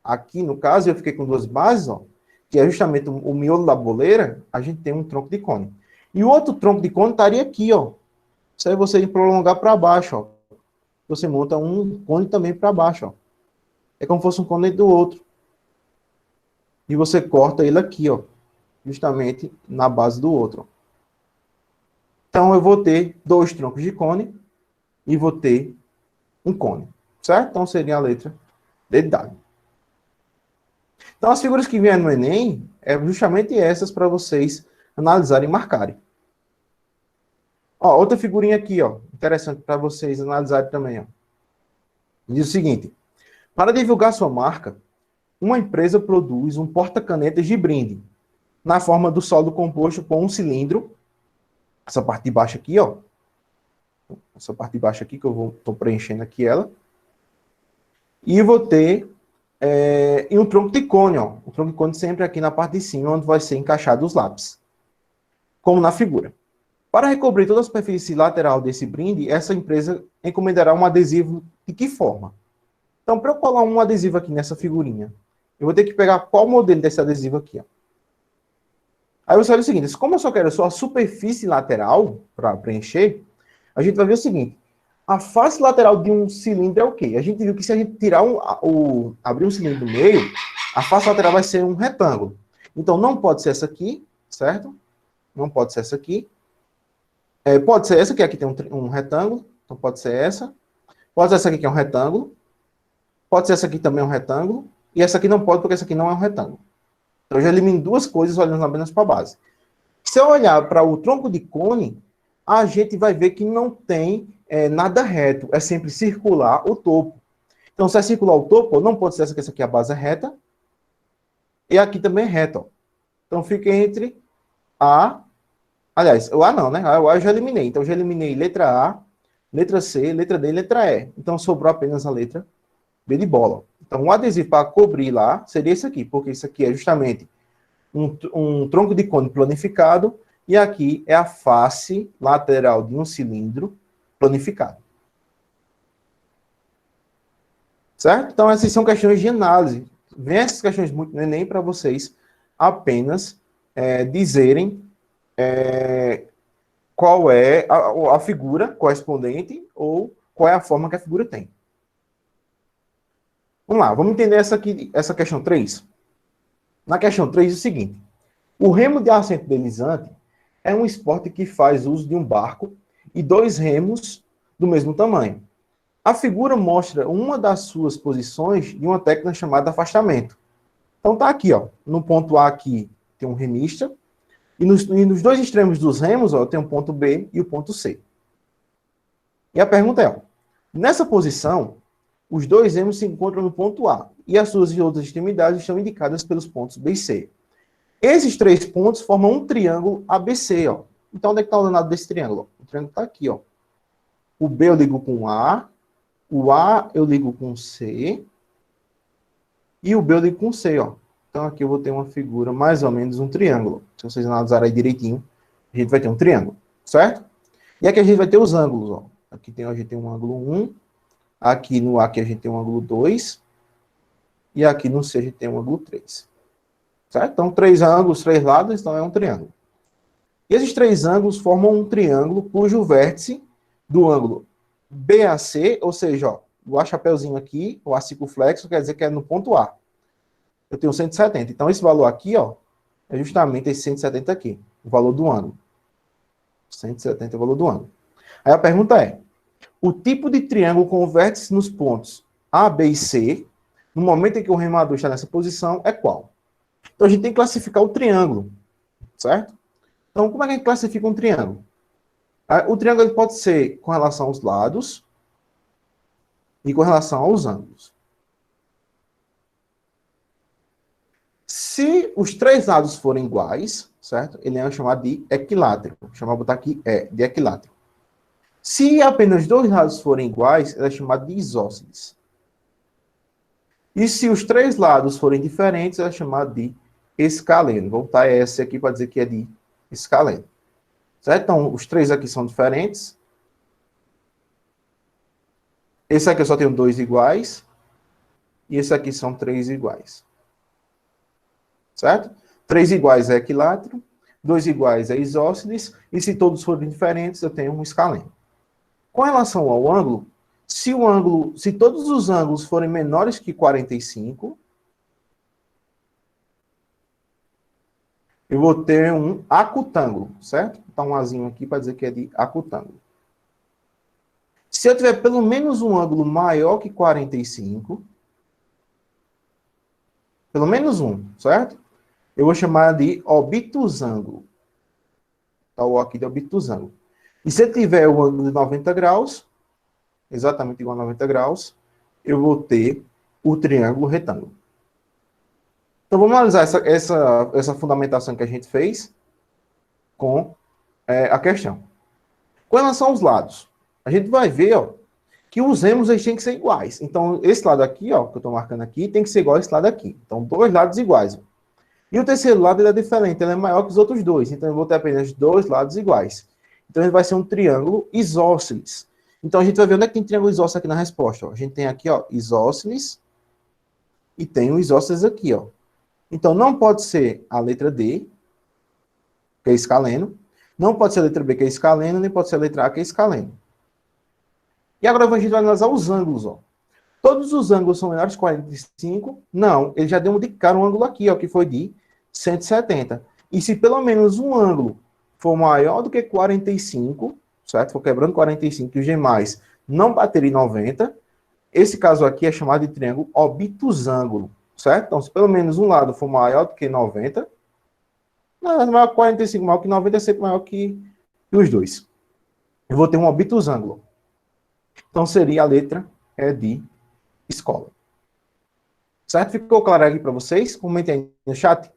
aqui no caso, eu fiquei com duas bases, ó, que é justamente o miolo da boleira, a gente tem um tronco de cone. E o outro tronco de cone estaria aqui, ó. Isso aí você prolongar para baixo, ó. Você monta um cone também para baixo, ó. É como se fosse um cone do outro. E você corta ele aqui, ó. Justamente na base do outro. Então, eu vou ter dois troncos de cone e vou ter um cone. Certo? Então, seria a letra D de dado. Então, as figuras que vieram no Enem é justamente essas para vocês analisarem e marcarem. Ó, outra figurinha aqui, ó. Interessante para vocês analisarem também, ó. Diz o seguinte. Para divulgar sua marca, uma empresa produz um porta-canetas de brinde, na forma do sólido composto por um cilindro. Essa parte de baixo aqui, ó. Essa parte de baixo aqui, que eu estou preenchendo aqui ela. E vou ter e um tronco de cone, ó. O tronco de cone sempre aqui na parte de cima, onde vai ser encaixado os lápis. Como na figura. Para recobrir toda a superfície lateral desse brinde, essa empresa encomendará um adesivo de que forma? Então, para eu colar um adesivo aqui nessa figurinha, eu vou ter que pegar qual modelo desse adesivo aqui, ó. Aí você olha o seguinte, como eu só quero só a superfície lateral para preencher, a gente vai ver o seguinte, a face lateral de um cilindro é o quê? A gente viu que se a gente tirar abrir um cilindro do meio, a face lateral vai ser um retângulo. Então, não pode ser essa aqui, certo? Não pode ser essa aqui. Pode ser essa, que aqui tem um retângulo, então pode ser essa. Pode ser essa aqui que é um retângulo. Pode ser essa aqui também um retângulo. E essa aqui não pode, porque essa aqui não é um retângulo. Então, eu já elimino duas coisas olhando apenas para a base. Se eu olhar para o tronco de cone, a gente vai ver que não tem nada reto. É sempre circular o topo. Então, se é circular o topo, não pode ser essa aqui a base é reta. E aqui também é reta. Ó. Então, fica entre A... Aliás, o A não, né? O A eu já eliminei. Então, eu já eliminei letra A, letra C, letra D e letra E. Então, sobrou apenas a letra B de bola. Então, o adesivo para cobrir lá seria esse aqui, porque isso aqui é justamente um tronco de cone planificado e aqui é a face lateral de um cilindro planificado. Certo? Então, essas são questões de análise. Vem essas questões muito no Enem para vocês apenas dizerem qual é a figura correspondente ou qual é a forma que a figura tem. Vamos lá, vamos entender essa questão 3. Na questão 3 é o seguinte. O remo de assento deslizante é um esporte que faz uso de um barco e dois remos do mesmo tamanho. A figura mostra uma das suas posições de uma técnica chamada afastamento. Então tá aqui, ó. No ponto A aqui tem um remista e nos dois extremos dos remos, ó, tem o ponto B e o ponto C. E a pergunta é, ó, nessa posição, os dois remos se encontram no ponto A e as suas outras extremidades estão indicadas pelos pontos B e C. Esses três pontos formam um triângulo ABC, ó. Então, onde é que está o danado desse triângulo? O triângulo está aqui, ó. O B eu ligo com A, o A eu ligo com C, e o B eu ligo com C, ó. Então, aqui eu vou ter uma figura, mais ou menos um triângulo. Se vocês analisarem aí direitinho, a gente vai ter um triângulo, certo? E aqui a gente vai ter os ângulos, ó. Aqui a gente tem um ângulo 1, aqui no A a gente tem um ângulo 2, e aqui no C a gente tem um ângulo 3. Certo? Então, 3 ângulos, 3 lados, então é um triângulo. E esses 3 ângulos formam um triângulo cujo vértice do ângulo BAC, ou seja, ó, o A chapeuzinho aqui, o A circunflexo, quer dizer que é no ponto A. Eu tenho 170. Então, esse valor aqui, ó, é justamente esse 170 aqui, o valor do ângulo. 170 é o valor do ângulo. Aí a pergunta é, o tipo de triângulo com vértice nos pontos A, B e C, no momento em que o remador está nessa posição, é qual? Então, a gente tem que classificar o triângulo, certo? Então, como é que a gente classifica um triângulo? O triângulo ele pode ser com relação aos lados e com relação aos ângulos. Se os 3 lados forem iguais, certo? Ele é chamado de equilátero. Vou botar aqui, de equilátero. Se apenas 2 lados forem iguais, ele é chamado de isósceles. E se os 3 lados forem diferentes, ele é chamado de escaleno. Vou botar S aqui para dizer que é de escaleno. Certo? Então, os 3 aqui são diferentes. Esse aqui eu só tenho 2 iguais. E esse aqui são 3 iguais. Certo? 3 iguais é equilátero. 2 iguais é isósceles. E se todos forem diferentes, eu tenho um escaleno. Com relação ao ângulo, se todos os ângulos forem menores que 45, eu vou ter um acutângulo, certo? Vou botar um azinho aqui para dizer que é de acutângulo. Se eu tiver pelo menos um ângulo maior que 45, pelo menos um, certo? Eu vou chamar de obtusângulo. Tá o aqui de obtusângulo. E se eu tiver o ângulo de 90 graus, exatamente igual a 90 graus, eu vou ter o triângulo retângulo. Então, vamos analisar essa fundamentação que a gente fez com a questão. Com relação aos lados, a gente vai ver, ó, que os ângulos eles têm que ser iguais. Então, esse lado aqui, ó, que eu estou marcando aqui, tem que ser igual a esse lado aqui. Então, 2 lados iguais. Ó. E o terceiro lado ele é diferente, ele é maior que os outros 2. Então, eu vou ter apenas 2 lados iguais. Então, ele vai ser um triângulo isósceles. Então, a gente vai ver onde é que tem triângulo isósceles aqui na resposta. Ó. A gente tem aqui, ó, isósceles, e tem o isósceles aqui, ó. Então, não pode ser a letra D, que é escaleno. Não pode ser a letra B, que é escaleno, nem pode ser a letra A, que é escaleno. E agora a gente vai analisar os ângulos, ó. Todos os ângulos são menores que 45? Não, ele já deu de cara um ângulo aqui, ó, que foi de 170. E se pelo menos um ângulo for maior do que 45, certo? For quebrando 45 e os demais não bater em 90, esse caso aqui é chamado de triângulo obtusângulo. Certo? Então, se pelo menos um lado for maior do que 90, não, maior que 45, maior que 90 é sempre maior que os dois. Eu vou ter um obtusângulo. Então, seria a letra de escola. Certo? Ficou claro aqui para vocês? Comentem aí no chat.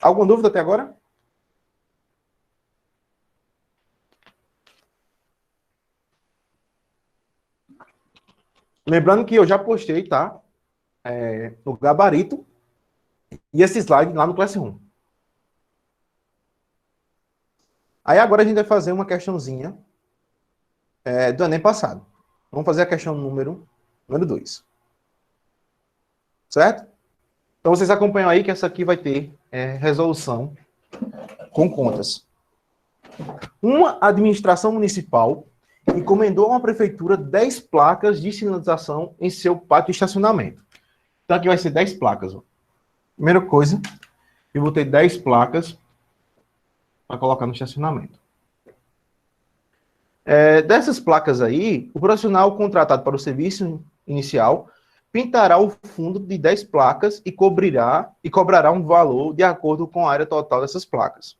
Alguma dúvida até agora? Lembrando que eu já postei, tá? No gabarito e esse slide lá no Classroom. Aí agora a gente vai fazer uma questãozinha do Enem passado. Vamos fazer a questão número 2. Certo? Então vocês acompanham aí que essa aqui vai ter resolução com contas. Uma administração municipal encomendou a uma prefeitura 10 placas de sinalização em seu pátio de estacionamento. Então aqui vai ser 10 placas. Ó. Primeira coisa, eu vou ter 10 placas para colocar no estacionamento. Dessas placas aí, o profissional contratado para o serviço inicial pintará o fundo de 10 placas e cobrará um valor de acordo com a área total dessas placas.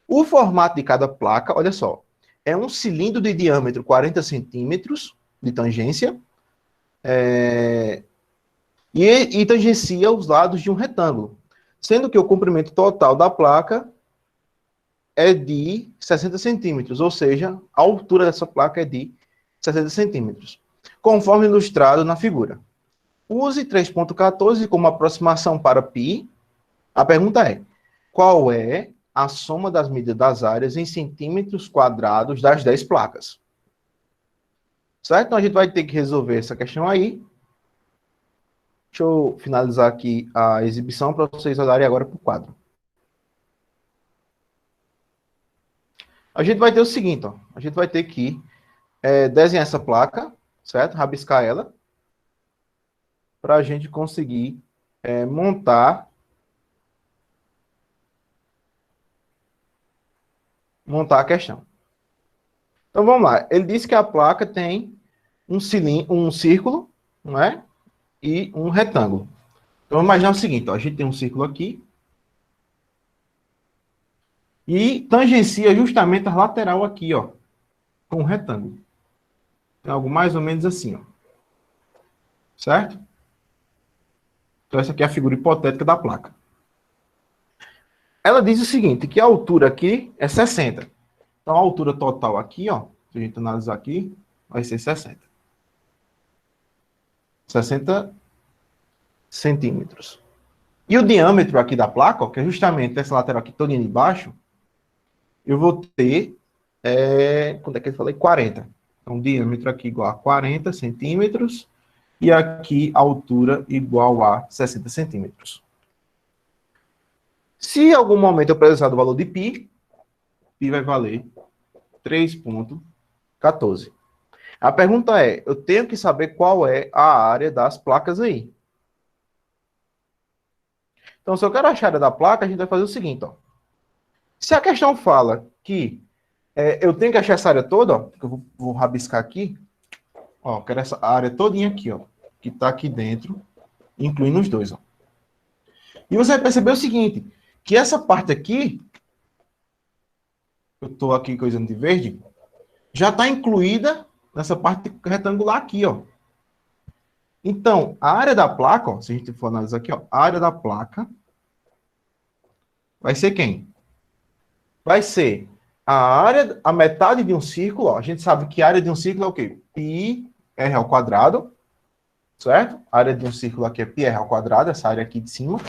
O formato de cada placa, olha só, é um cilindro de diâmetro 40 centímetros de tangência e tangencia os lados de um retângulo. sendo que o comprimento total da placa é de 60 centímetros, ou seja, a altura dessa placa é de 60 centímetros, conforme ilustrado na figura. Use 3.14 como aproximação para π. A pergunta é, qual é a soma das medidas das áreas em centímetros quadrados das 10 placas? Certo? Então, a gente vai ter que resolver essa questão aí. Deixa eu finalizar aqui a exibição para vocês olharem agora para o quadro. A gente vai ter o seguinte, ó. A gente vai ter que desenhar essa placa, certo? Rabiscar ela, para a gente conseguir montar a questão. Então, vamos lá. Ele disse que a placa tem um círculo, não é? E um retângulo. Então, vamos imaginar o seguinte, ó. A gente tem um círculo aqui, e tangencia justamente a lateral aqui, ó, com um retângulo. Tem algo mais ou menos assim, ó. Certo? Então, essa aqui é a figura hipotética da placa. Ela diz o seguinte, que a altura aqui é 60. Então, a altura total aqui, ó, se a gente analisar aqui, vai ser 60. 60 centímetros. E o diâmetro aqui da placa, ó, que é justamente essa lateral aqui toda de baixo, eu vou ter, quando é que eu falei? 40. Então, o diâmetro aqui igual a 40 centímetros, e aqui a altura igual a 60 centímetros. Se em algum momento eu precisar do valor de π, π vai valer 3.14. A pergunta é, eu tenho que saber qual é a área das placas aí. Então, se eu quero achar a área da placa, a gente vai fazer o seguinte, ó. Se a questão fala que eu tenho que achar essa área toda, ó, que eu vou rabiscar aqui, ó, eu quero essa área todinha aqui, ó, que está aqui dentro, incluindo os dois, ó. E você vai perceber o seguinte, que essa parte aqui, eu estou aqui coisando de verde, já está incluída nessa parte retangular aqui, ó. Então, a área da placa, ó, se a gente for analisar aqui, ó, a área da placa vai ser quem? Vai ser a metade de um círculo, ó. A gente sabe que a área de um círculo é o quê? Πr ao quadrado, certo? A área de um círculo aqui é πr ao quadrado, essa área aqui de cima.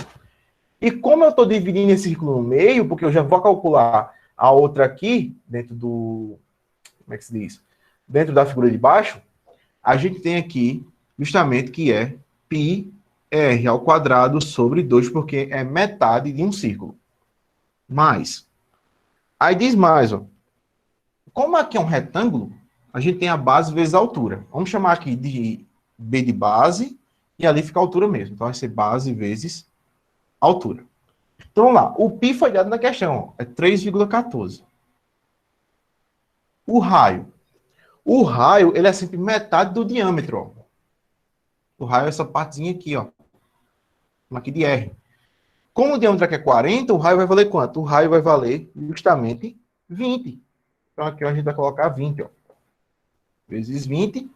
E como eu estou dividindo esse círculo no meio, porque eu já vou calcular a outra aqui, dentro do... Como é que se diz? Dentro da figura de baixo, a gente tem aqui, justamente, que é πr ao quadrado sobre 2, porque é metade de um círculo. Mais. Aí diz mais, ó. Como aqui é um retângulo, a gente tem a base vezes a altura. Vamos chamar aqui de B de base, e ali fica a altura mesmo. Então, vai ser base vezes altura. Então, vamos lá. O π foi dado na questão, ó, é 3,14. O raio. O raio, ele é sempre metade do diâmetro, ó. O raio é essa partezinha aqui, ó. Aqui de R. Como o diâmetro aqui é 40, o raio vai valer quanto? O raio vai valer justamente 20. Então, aqui a gente vai colocar 20, ó. Vezes 20.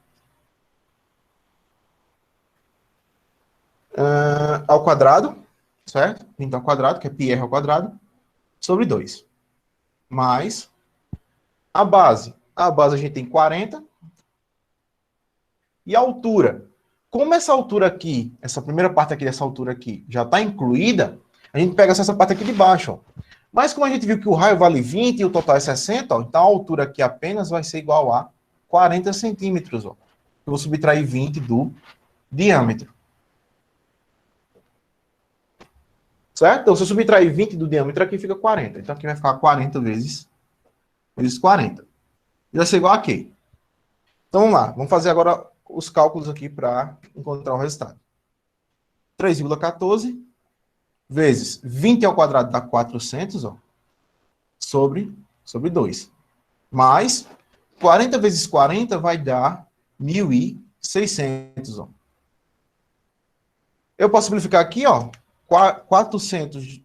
Ao quadrado, certo? 20 ao quadrado, que é πr ao quadrado, sobre 2. Mais a base. A base a gente tem 40. E a altura. Como essa altura aqui, essa primeira parte aqui dessa altura aqui, já está incluída, a gente pega essa parte aqui de baixo, ó. Mas como a gente viu que o raio vale 20 e o total é 60, ó, então a altura aqui apenas vai ser igual a 40 centímetros. Ó. Eu vou subtrair 20 do diâmetro. Certo? Então, se eu subtrair 20 do diâmetro, aqui fica 40. Então, aqui vai ficar 40 vezes 40. E vai ser igual a quê? Então, vamos lá. Vamos fazer agora os cálculos aqui para encontrar o resultado. 3,14 vezes 20 ao quadrado dá 400, ó, sobre 2. Mais 40 vezes 40 vai dar 1.600, ó. Eu posso simplificar aqui, ó. 400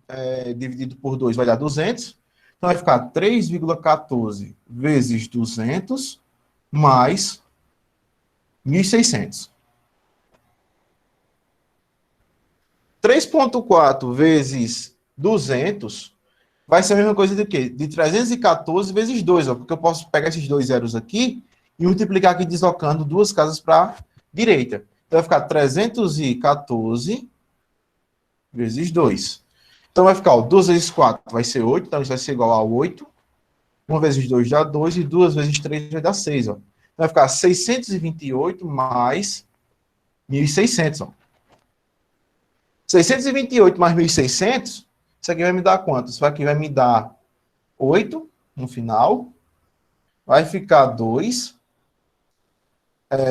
dividido por 2 vai dar 200. Então, vai ficar 3,14 vezes 200 mais 1.600. 3,4 vezes 200 vai ser a mesma coisa de quê? De 314 vezes 2, ó, porque eu posso pegar esses dois zeros aqui e multiplicar aqui deslocando duas casas para a direita. Então vai ficar 314 vezes 2. Então vai ficar, ó, 2 vezes 4 vai ser 8, então isso vai ser igual a 8. 1 vezes 2 dá 2 e 2 vezes 3 vai dar 6, ó. Então vai ficar 628 mais 1.600, ó. 628 mais 1.600, isso aqui vai me dar quanto? Isso aqui vai me dar 8 no final. Vai ficar 2.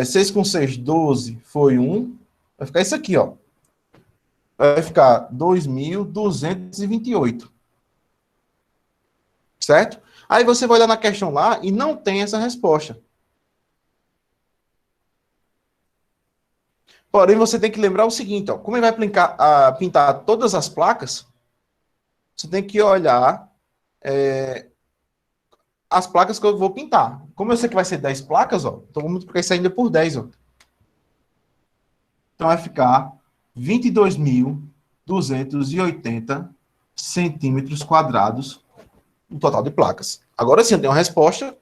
6 com 6, 12, foi 1. Vai ficar isso aqui, ó. Vai ficar 2.228. Certo? Aí você vai olhar na questão lá e não tem essa resposta. Porém, você tem que lembrar o seguinte, ó. Como ele vai pintar todas as placas, você tem que olhar as placas que eu vou pintar. Como eu sei que vai ser 10 placas, ó, então vou multiplicar isso ainda por 10, ó. Então vai ficar 22.280 centímetros quadrados no total de placas. Agora sim, eu tenho uma resposta,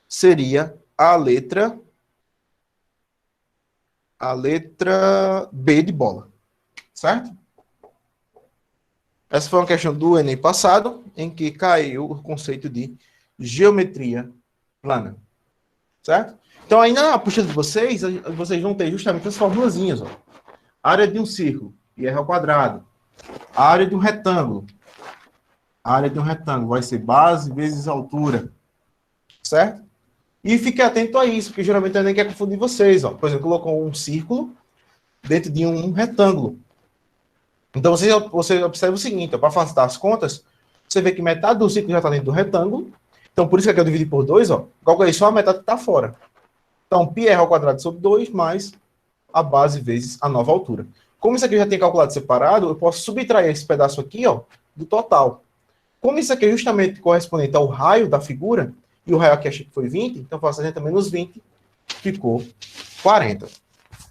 seria a letra B de bola, certo? Essa foi uma questão do Enem passado, em que caiu o conceito de geometria plana, certo? Então, aí na apostila de vocês vão ter justamente as formulazinhas, ó. Área de um círculo, πr ao quadrado. A área de um retângulo. A área de um retângulo vai ser base vezes altura, certo? E fique atento a isso, porque geralmente eu nem quero confundir vocês, ó. Por exemplo, colocou um círculo dentro de um retângulo. Então, você observa o seguinte, para facilitar as contas, você vê que metade do círculo já está dentro do retângulo. Então, por isso que aqui eu dividi por 2, ó. Calculei só a metade que está fora. Então, πr ao quadrado sobre 2 mais a base vezes a nova altura. Como isso aqui eu já tem calculado separado, eu posso subtrair esse pedaço aqui, ó, do total. Como isso aqui é justamente correspondente ao raio da figura, e o raio aqui achei que foi 20, então eu faço 60 menos 20, ficou 40.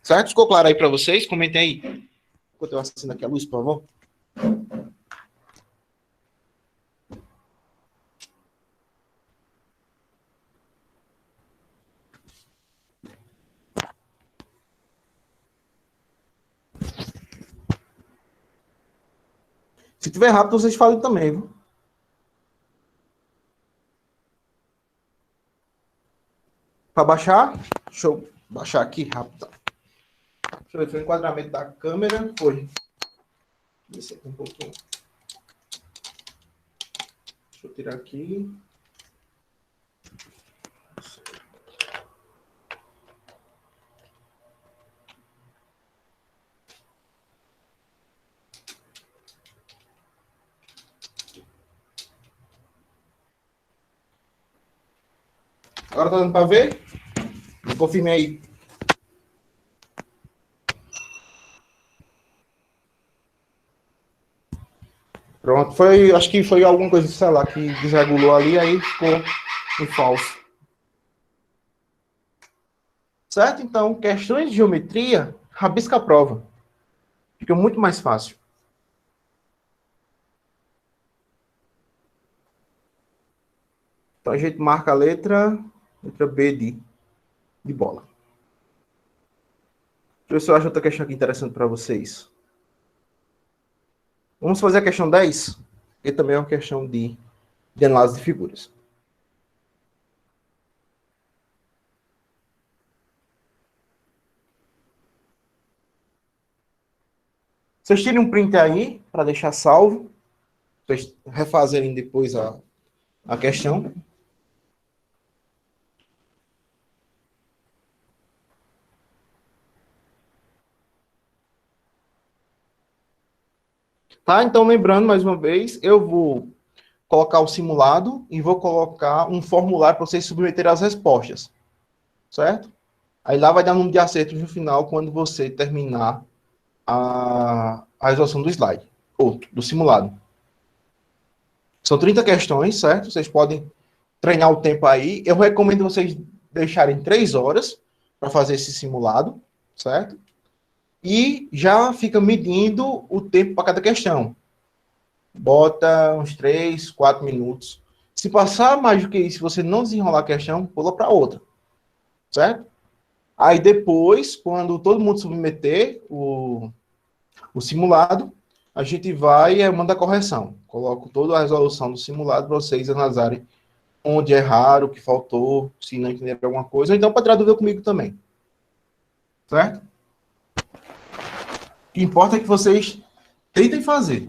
Certo? Ficou claro aí para vocês? Comentem aí. Enquanto eu acendo aqui a luz, por favor. Se tiver rápido, vocês falem também, viu? Para baixar, deixa eu baixar aqui rápido. Deixa eu ver, foi o enquadramento da câmera. Foi. Descer aqui um pouquinho. Deixa eu tirar aqui. Agora tá dando para ver? Confirme aí. Pronto, acho que foi alguma coisa, sei lá, que desregulou ali, aí ficou em falso. Certo? Então, questões de geometria, rabisca a prova. Fica muito mais fácil. Então, a gente marca a letra B de bola. Deixa eu ver se eu acho outra questão aqui interessante para vocês. Vamos fazer a questão 10, que também é uma questão de análise de figuras. Vocês tirem um print aí, para deixar salvo. Vocês refazerem depois a questão. Tá? Então, lembrando, mais uma vez, eu vou colocar o simulado e vou colocar um formulário para vocês submeterem as respostas. Certo? Aí lá vai dar um número de acertos no final, quando você terminar a resolução do slide, ou do simulado. São 30 questões, certo? Vocês podem treinar o tempo aí. Eu recomendo vocês deixarem 3 horas para fazer esse simulado, certo? e já fica medindo o tempo para cada questão. Bota uns 3, 4 minutos. Se passar mais do que isso, se você não desenrolar a questão, pula para outra. Certo? Aí depois, quando todo mundo submeter o simulado, a gente vai e manda a correção. Coloco toda a resolução do simulado para vocês analisarem onde erraram, o que faltou, se não entenderam alguma coisa, ou então para tirar dúvida comigo também. Certo? O que importa é que vocês tentem fazer.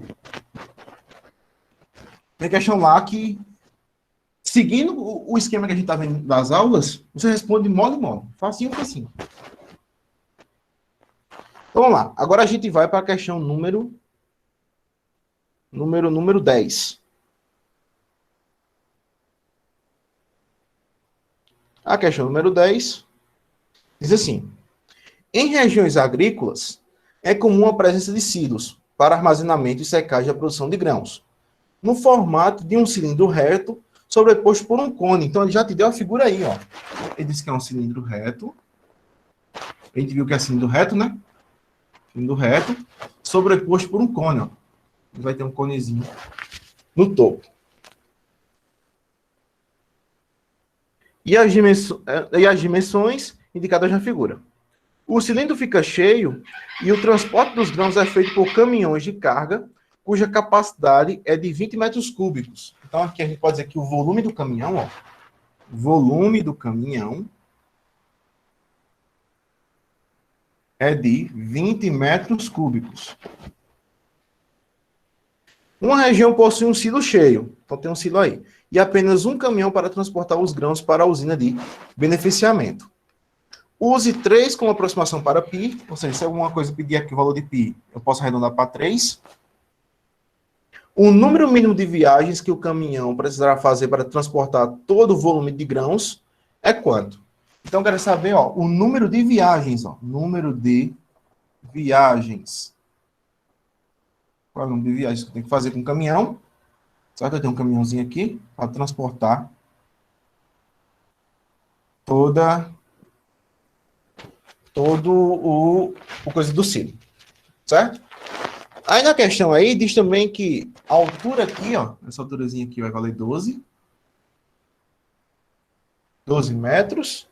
Tem questão lá que, seguindo o esquema que a gente está vendo das aulas, você responde modo em modo. Facinho, facinho. Então, vamos lá. Agora a gente vai para a questão número 10. A questão número 10 diz assim: em regiões agrícolas, é comum a presença de silos para armazenamento e secagem da produção de grãos, no formato de um cilindro reto sobreposto por um cone. Então, ele já te deu a figura aí, ó. Ele disse que é um cilindro reto. A gente viu que é cilindro reto, né? Cilindro reto, sobreposto por um cone, ó. Ele vai ter um conezinho no topo. E as dimensões indicadas na figura. O cilindro fica cheio e o transporte dos grãos é feito por caminhões de carga, cuja capacidade é de 20 metros cúbicos. Então, aqui a gente pode dizer que o volume do caminhão, ó, volume do caminhão é de 20 metros cúbicos. Uma região possui um silo cheio, então tem um silo aí, e apenas um caminhão para transportar os grãos para a usina de beneficiamento. Use 3 como aproximação para π, ou seja, se alguma coisa pedir aqui o valor de π, eu posso arredondar para 3. O número mínimo de viagens que o caminhão precisará fazer para transportar todo o volume de grãos é quanto? Então, eu quero saber, ó, o número de viagens, ó, número de viagens. Qual é o número de viagens que eu tenho que fazer com o caminhão? Certo? Eu tenho um caminhãozinho aqui para transportar todo o coisa do silo. Certo? Aí na questão aí, diz também que a altura aqui, ó, essa alturazinha aqui vai valer 12 metros.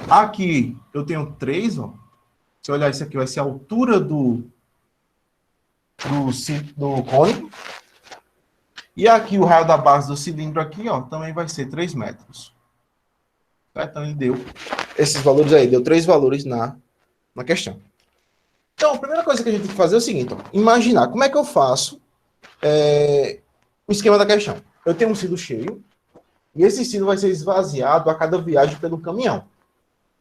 Aqui eu tenho 3, ó. Se eu olhar isso aqui, vai ser a altura do cone. E aqui o raio da base do cilindro aqui, ó, também vai ser 3 metros. Certo? Então ele deu esses valores aí, deu 3 valores na questão. Então, a primeira coisa que a gente tem que fazer é o seguinte, ó, imaginar como é que eu faço o esquema da questão. Eu tenho um silo cheio, e esse silo vai ser esvaziado a cada viagem pelo caminhão.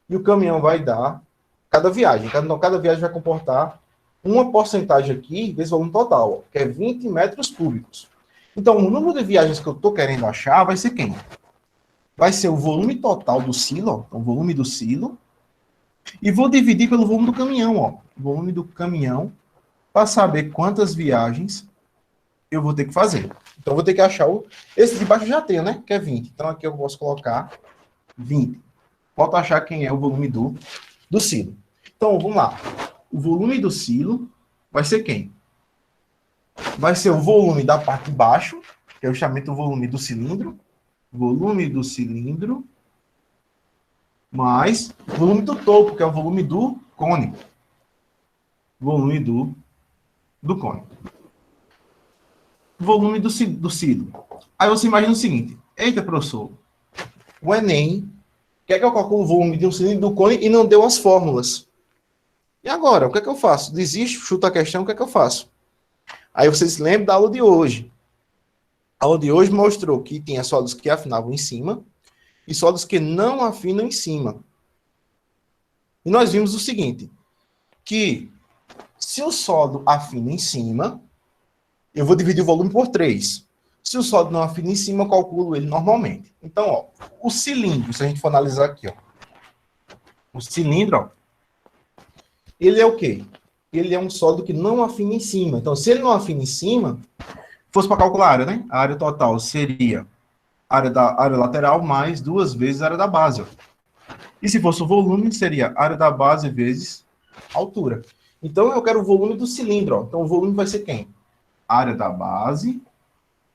E o caminhão vai dar cada viagem. Cada viagem vai comportar uma porcentagem aqui desse volume total, ó, que é 20 metros cúbicos. Então, o número de viagens que eu estou querendo achar vai ser quem? Vai ser o volume total do silo, ó, então, o volume do silo, e vou dividir pelo volume do caminhão, ó. O volume do caminhão, para saber quantas viagens eu vou ter que fazer. Então, eu vou ter que achar esse de baixo eu já tenho, né? Que é 20. Então, aqui eu posso colocar 20. Falta achar quem é o volume do silo. Então, vamos lá. O volume do silo vai ser quem? Vai ser o volume da parte de baixo, que é justamente o volume do cilindro. Volume do cilindro mais volume do topo, que é o volume do cone. Volume do cone. Volume do silo. Aí você imagina o seguinte. Eita, professor. O Enem quer que eu coloque o volume de um cilindro do cone e não deu as fórmulas. E agora? O que é que eu faço? Desisto, chuto a questão, o que é que eu faço? Aí vocês se lembram da aula de hoje. A aula de hoje mostrou que tinha sólidos que afinavam em cima e sólidos que não afinam em cima. E nós vimos o seguinte, que se o sólido afina em cima, eu vou dividir o volume por 3. Se o sólido não afina em cima, eu calculo ele normalmente. Então, ó, o cilindro, se a gente for analisar aqui, ó, o cilindro, ó, ele é o quê? Ele é um sólido que não afina em cima. Então, se ele não afina em cima, fosse para calcular a área, né? A área total seria a área lateral mais 2 vezes a área da base, ó. E se fosse o volume, seria a área da base vezes Altura. Então, eu quero o volume do cilindro. Ó. Então, o volume vai ser quem? Área da base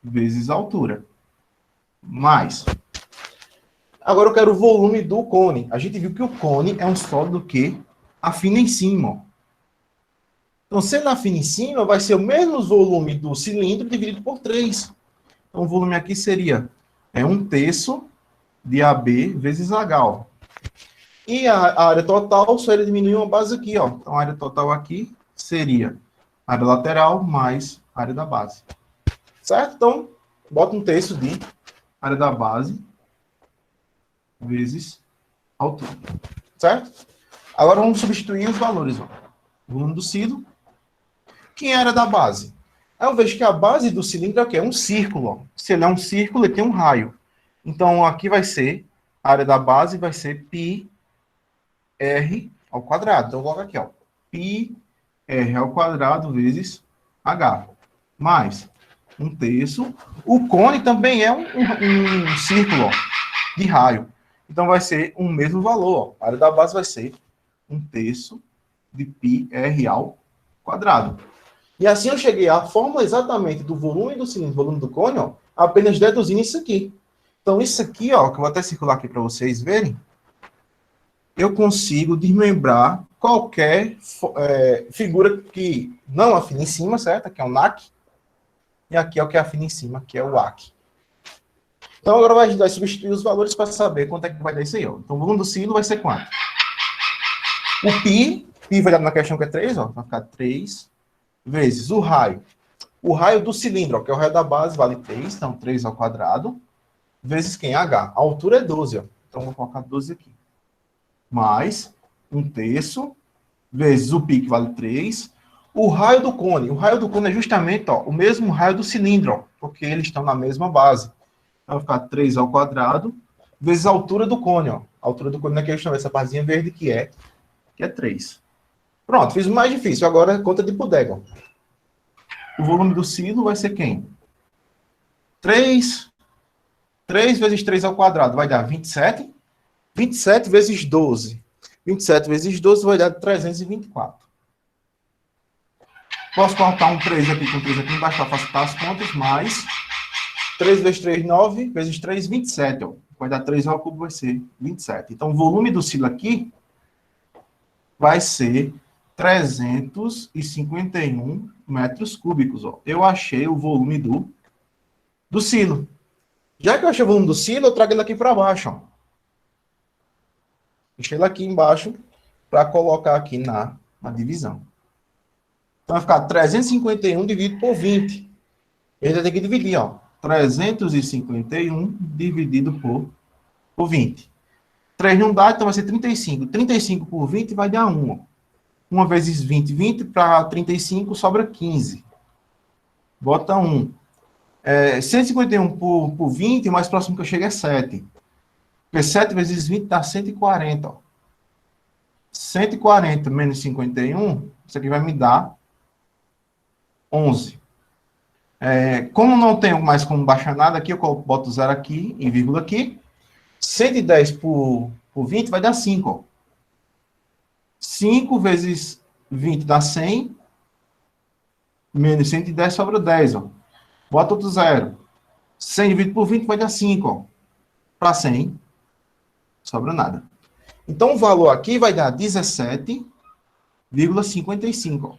vezes a altura. Mais. Agora, eu quero o volume do cone. A gente viu que o cone é um sólido que afina em cima. Ó. Então, sendo afina em cima, vai ser o mesmo volume do cilindro dividido por 3. Então, o volume aqui seria 1/3 de AB vezes H. Ó. E a área total, só ele diminuir uma base aqui. Ó. Então, a área total aqui seria a área lateral mais a área da base. Certo? Então, bota 1/3 de área da base vezes altura. Certo? Agora, vamos substituir os valores. Ó. O volume do cilindro. Quem é a área da base? Aí eu vejo que a base do cilindro é o quê? É um círculo. Ó. Se ele é um círculo, ele tem um raio. Então, aqui vai ser, a área da base vai ser πr ao quadrado. Então, eu coloco aqui, ó, πr ao quadrado vezes h. Mais 1/3. O cone também é um círculo, ó, de raio. Então, vai ser o mesmo valor. Ó. A área da base vai ser 1/3 de πr ao quadrado. E assim eu cheguei à fórmula exatamente do volume do cilindro, volume do cone, ó, apenas deduzindo isso aqui. Então, isso aqui, ó, que eu vou até circular aqui para vocês verem, eu consigo desmembrar qualquer figura que não afina em cima, certo? Aqui é o NAC. E aqui é o que afina em cima, que é o AC. Então, agora vai substituir os valores para saber quanto é que vai dar isso aí, ó. Então, o volume do cilindro vai ser quanto? O π vai dar na questão que é 3, ó, vai ficar 3 vezes o raio. O raio do cilindro, ó, que é o raio da base, vale 3, então 3 ao quadrado, vezes quem? H. A altura é 12, ó. Então, vou colocar 12 aqui. Mais 1/3 vezes o π, que vale 3. O raio do cone. O raio do cone é justamente, ó, o mesmo raio do cilindro, ó, porque eles estão na mesma base. Então, vai ficar 3 ao quadrado vezes a altura do cone. Ó. A altura do cone é questão, essa parzinha verde que é 3. Pronto, fiz o mais difícil. Agora, conta de bodega. O volume do cilindro vai ser quem? 3 vezes 3 ao quadrado vai dar 27. 27 vezes 12. 27 vezes 12 vai dar 324. Posso colocar um 3 aqui com 3 aqui embaixo para facilitar as contas, mais 3 vezes 3, 9, vezes 3, 27. Ó. Vai dar 3 ao cubo, vai ser 27. Então, o volume do silo aqui vai ser 351 metros cúbicos. Ó. Eu achei o volume do silo. Já que eu achei o volume do silo, eu trago ele aqui para baixo. Ó. Deixei ele aqui embaixo para colocar aqui na divisão. Então, vai ficar 351 dividido por 20. Ele vai ter que dividir, ó. 351 dividido por 20. 3 não dá, então vai ser 35. 35 por 20 vai dar 1. Ó. 1 vezes 20, 20 para 35 sobra 15. Bota 1. 151 por 20, o mais próximo que eu chego é 7. Porque 7 vezes 20 dá 140. Ó. 140 menos 51, isso aqui vai me dar 11. Como não tenho mais como baixar nada aqui, eu boto 0 aqui, em vírgula aqui. 110 por 20 vai dar 5. Ó. 5 vezes 20 dá 100. Menos 110 sobra 10. Ó. Bota outro 0. 100 dividido por 20 vai dar 5. Para 100, sobra nada. Então, o valor aqui vai dar 17,55.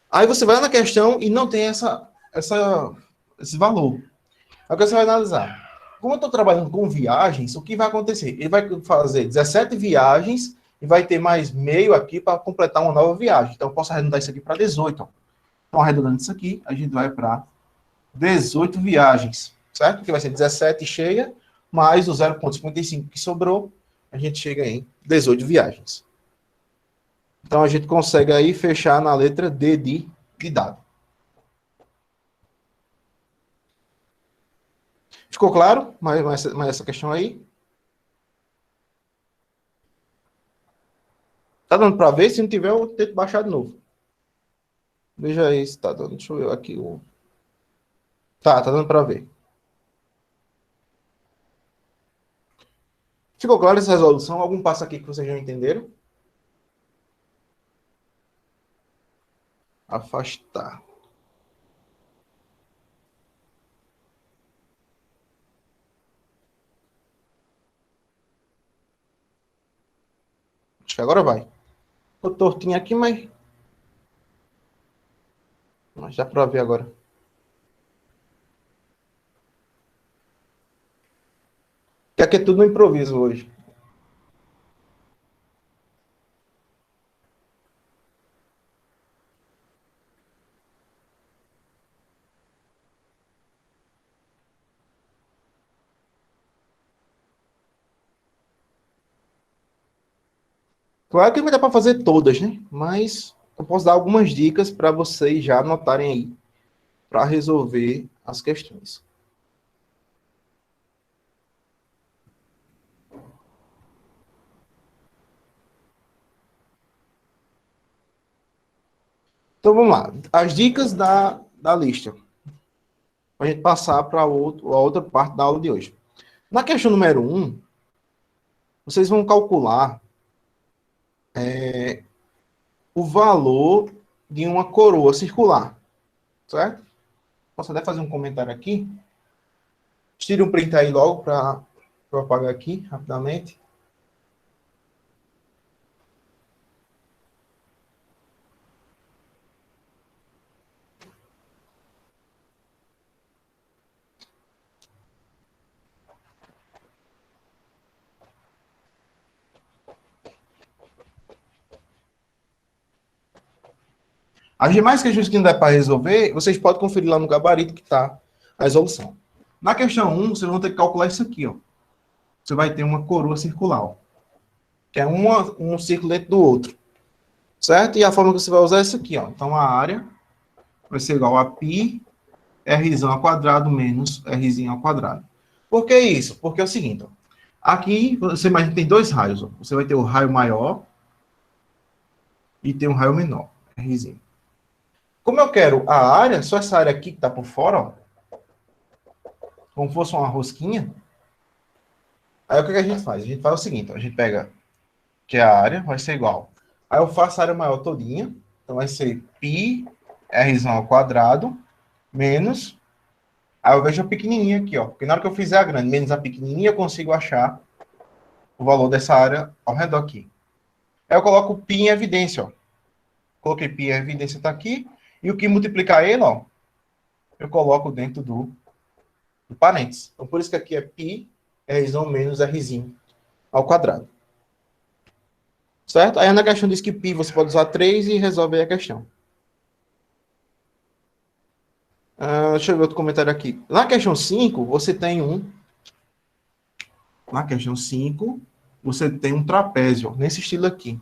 Aí você vai na questão e não tem esse valor. Aí você vai analisar. Como eu estou trabalhando com viagens, o que vai acontecer? Ele vai fazer 17 viagens e vai ter mais meio aqui para completar uma nova viagem. Então, eu posso arredondar isso aqui para 18. Ó. Então, arredondando isso aqui, a gente vai para 18 viagens, certo? Que vai ser 17 cheia, mais o 0,55 que sobrou, a gente chega em 18 viagens. Então, a gente consegue aí fechar na letra D de dado. Ficou claro? Mais essa questão aí? Tá dando para ver? Se não tiver, eu tento baixar de novo. Veja aí se tá dando. Deixa eu ver aqui. Tá dando para ver. Ficou claro essa resolução? Algum passo aqui que vocês já entenderam? Afastar. Acho que agora vai. Tô tortinho aqui, mas dá para ver agora. Que aqui é tudo no improviso hoje. Claro que não vai dar para fazer todas, né? Mas eu posso dar algumas dicas para vocês já anotarem aí para resolver as questões. Então vamos lá. As dicas da lista. Para a gente passar para a outra parte da aula de hoje. Na questão número 1, vocês vão calcular o valor de uma coroa circular, certo? Posso até fazer um comentário aqui. Tire um print aí logo para eu apagar aqui rapidamente. As demais questões que não der para resolver, vocês podem conferir lá no gabarito que está a resolução. Na questão 1, vocês vão ter que calcular isso aqui, ó. Você vai ter uma coroa circular, ó, que é um círculo dentro do outro, certo? E a forma que você vai usar é essa aqui, ó. Então, a área vai ser igual a π r ao quadrado menos r ao quadrado. Por que isso? Porque é o seguinte, ó. Aqui, você imagina que tem dois raios, ó. Você vai ter o raio maior e tem um raio menor, r. Como eu quero a área, só essa área aqui que está por fora, ó, como fosse uma rosquinha, aí o que a gente faz? A gente faz o seguinte, ó, a gente pega que a área vai ser igual. Aí eu faço a área maior todinha, então vai ser π r ao quadrado menos, aí eu vejo a pequenininha aqui, ó, porque na hora que eu fizer a grande menos a pequenininha, eu consigo achar o valor dessa área ao redor aqui. Aí eu coloco π em evidência, ó. Coloquei π em evidência, está aqui, e o que multiplicar ele, ó, eu coloco dentro do parênteses. Então, por isso que aqui é π r menos r ao quadrado. Certo? Aí na questão diz que π você pode usar 3 e resolve aí a questão. Deixa eu ver outro comentário aqui. Na questão 5, você tem Na questão 5, você tem um trapézio, nesse estilo aqui.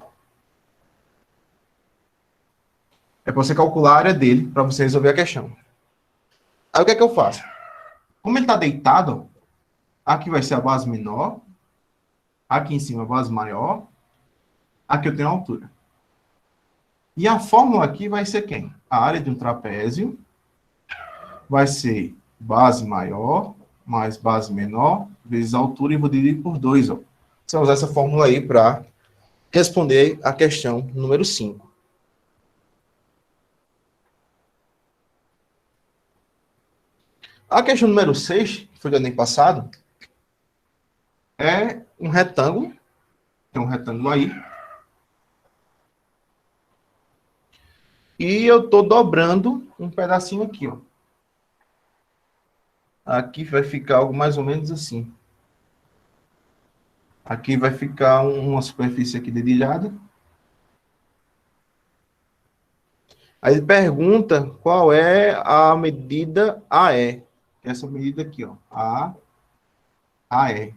É para você calcular a área dele, para você resolver a questão. Aí o que é que eu faço? Como ele está deitado, aqui vai ser a base menor, aqui em cima a base maior, aqui eu tenho a altura. E a fórmula aqui vai ser quem? A área de um trapézio vai ser base maior mais base menor vezes a altura e vou dividir por 2. Ó. Você vai usar essa fórmula aí para responder a questão número 5. A questão número 6, que foi do ano passado, é um retângulo. Tem um retângulo aí. E eu estou dobrando um pedacinho aqui, ó. Aqui vai ficar algo mais ou menos assim. Aqui vai ficar uma superfície aqui dedilhada. Aí ele pergunta qual é a medida AE. Essa medida aqui, ó. AE.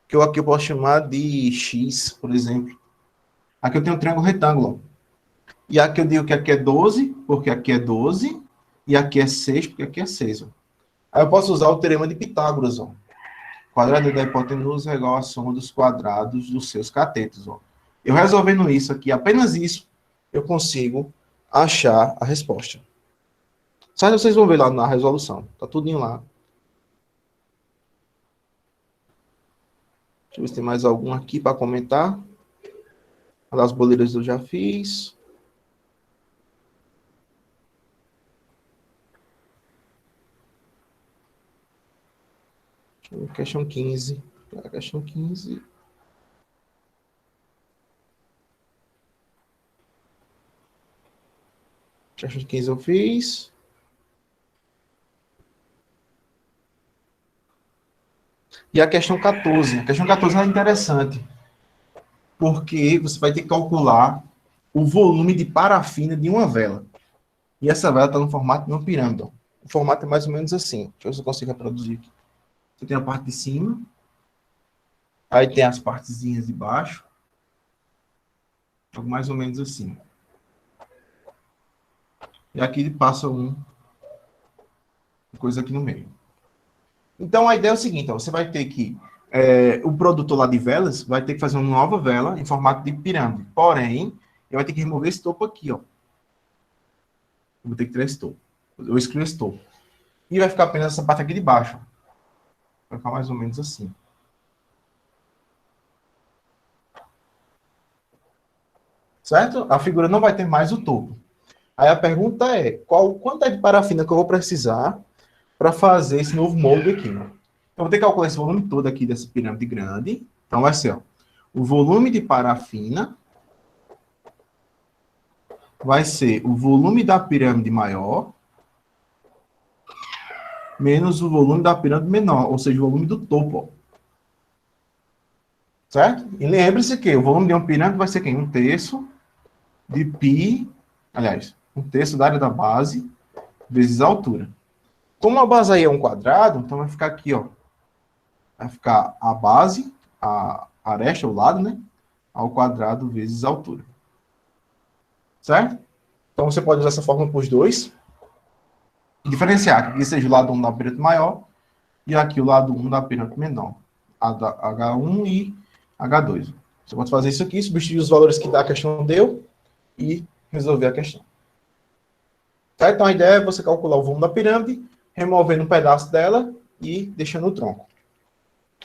Que eu aqui eu posso chamar de X, por exemplo. Aqui eu tenho um triângulo retângulo. E aqui eu digo que aqui é 12, porque aqui é 12. E aqui é 6, porque aqui é 6. Ó. Aí eu posso usar o teorema de Pitágoras, ó. Quadrado da hipotenusa é igual à soma dos quadrados dos seus catetos. Ó. Eu resolvendo isso aqui, apenas isso, eu consigo achar a resposta. Só vocês vão ver lá na resolução. Tá tudinho lá. Deixa eu ver se tem mais algum aqui para comentar. Das boleiras eu já fiz. Questão 15. Questão 15. Questão 15 eu fiz. E a questão 14. A questão 14 é interessante, porque você vai ter que calcular o volume de parafina de uma vela. E essa vela está no formato de uma pirâmide. Ó. O formato é mais ou menos assim. Deixa eu ver se eu consigo reproduzir aqui. Você tem a parte de cima, aí tem as partezinhas de baixo, algo mais ou menos assim. E aqui passa uma coisa aqui no meio. Então, a ideia é o seguinte, ó, você vai ter que, o produtor lá de velas vai ter que fazer uma nova vela em formato de pirâmide. Porém, ele vai ter que remover esse topo aqui, ó. Eu vou ter que tirar esse topo. Eu excluo esse topo. E vai ficar apenas essa parte aqui de baixo. Vai ficar mais ou menos assim. Certo? A figura não vai ter mais o topo. Aí a pergunta é, quanto é de parafina que eu vou precisar para fazer esse novo molde aqui? Então, eu vou ter que calcular esse volume todo aqui dessa pirâmide grande. Então, vai ser, ó, o volume de parafina vai ser o volume da pirâmide maior menos o volume da pirâmide menor, ou seja, o volume do topo. Ó. Certo? E lembre-se que o volume de uma pirâmide vai ser quem? 1/3 de π, aliás, 1/3 da área da base vezes a altura. Como a base aí é um quadrado, então vai ficar aqui, ó. Vai ficar a base, a aresta, o lado, né? Ao quadrado vezes a altura. Certo? Então você pode usar essa fórmula para os dois. Diferenciar que aqui seja o lado 1 da pirâmide maior e aqui o lado 1 da pirâmide menor. H1 e H2. Você pode fazer isso aqui, substituir os valores que a questão deu e resolver a questão. Tá? Então a ideia é você calcular o volume da pirâmide, removendo um pedaço dela e deixando o tronco.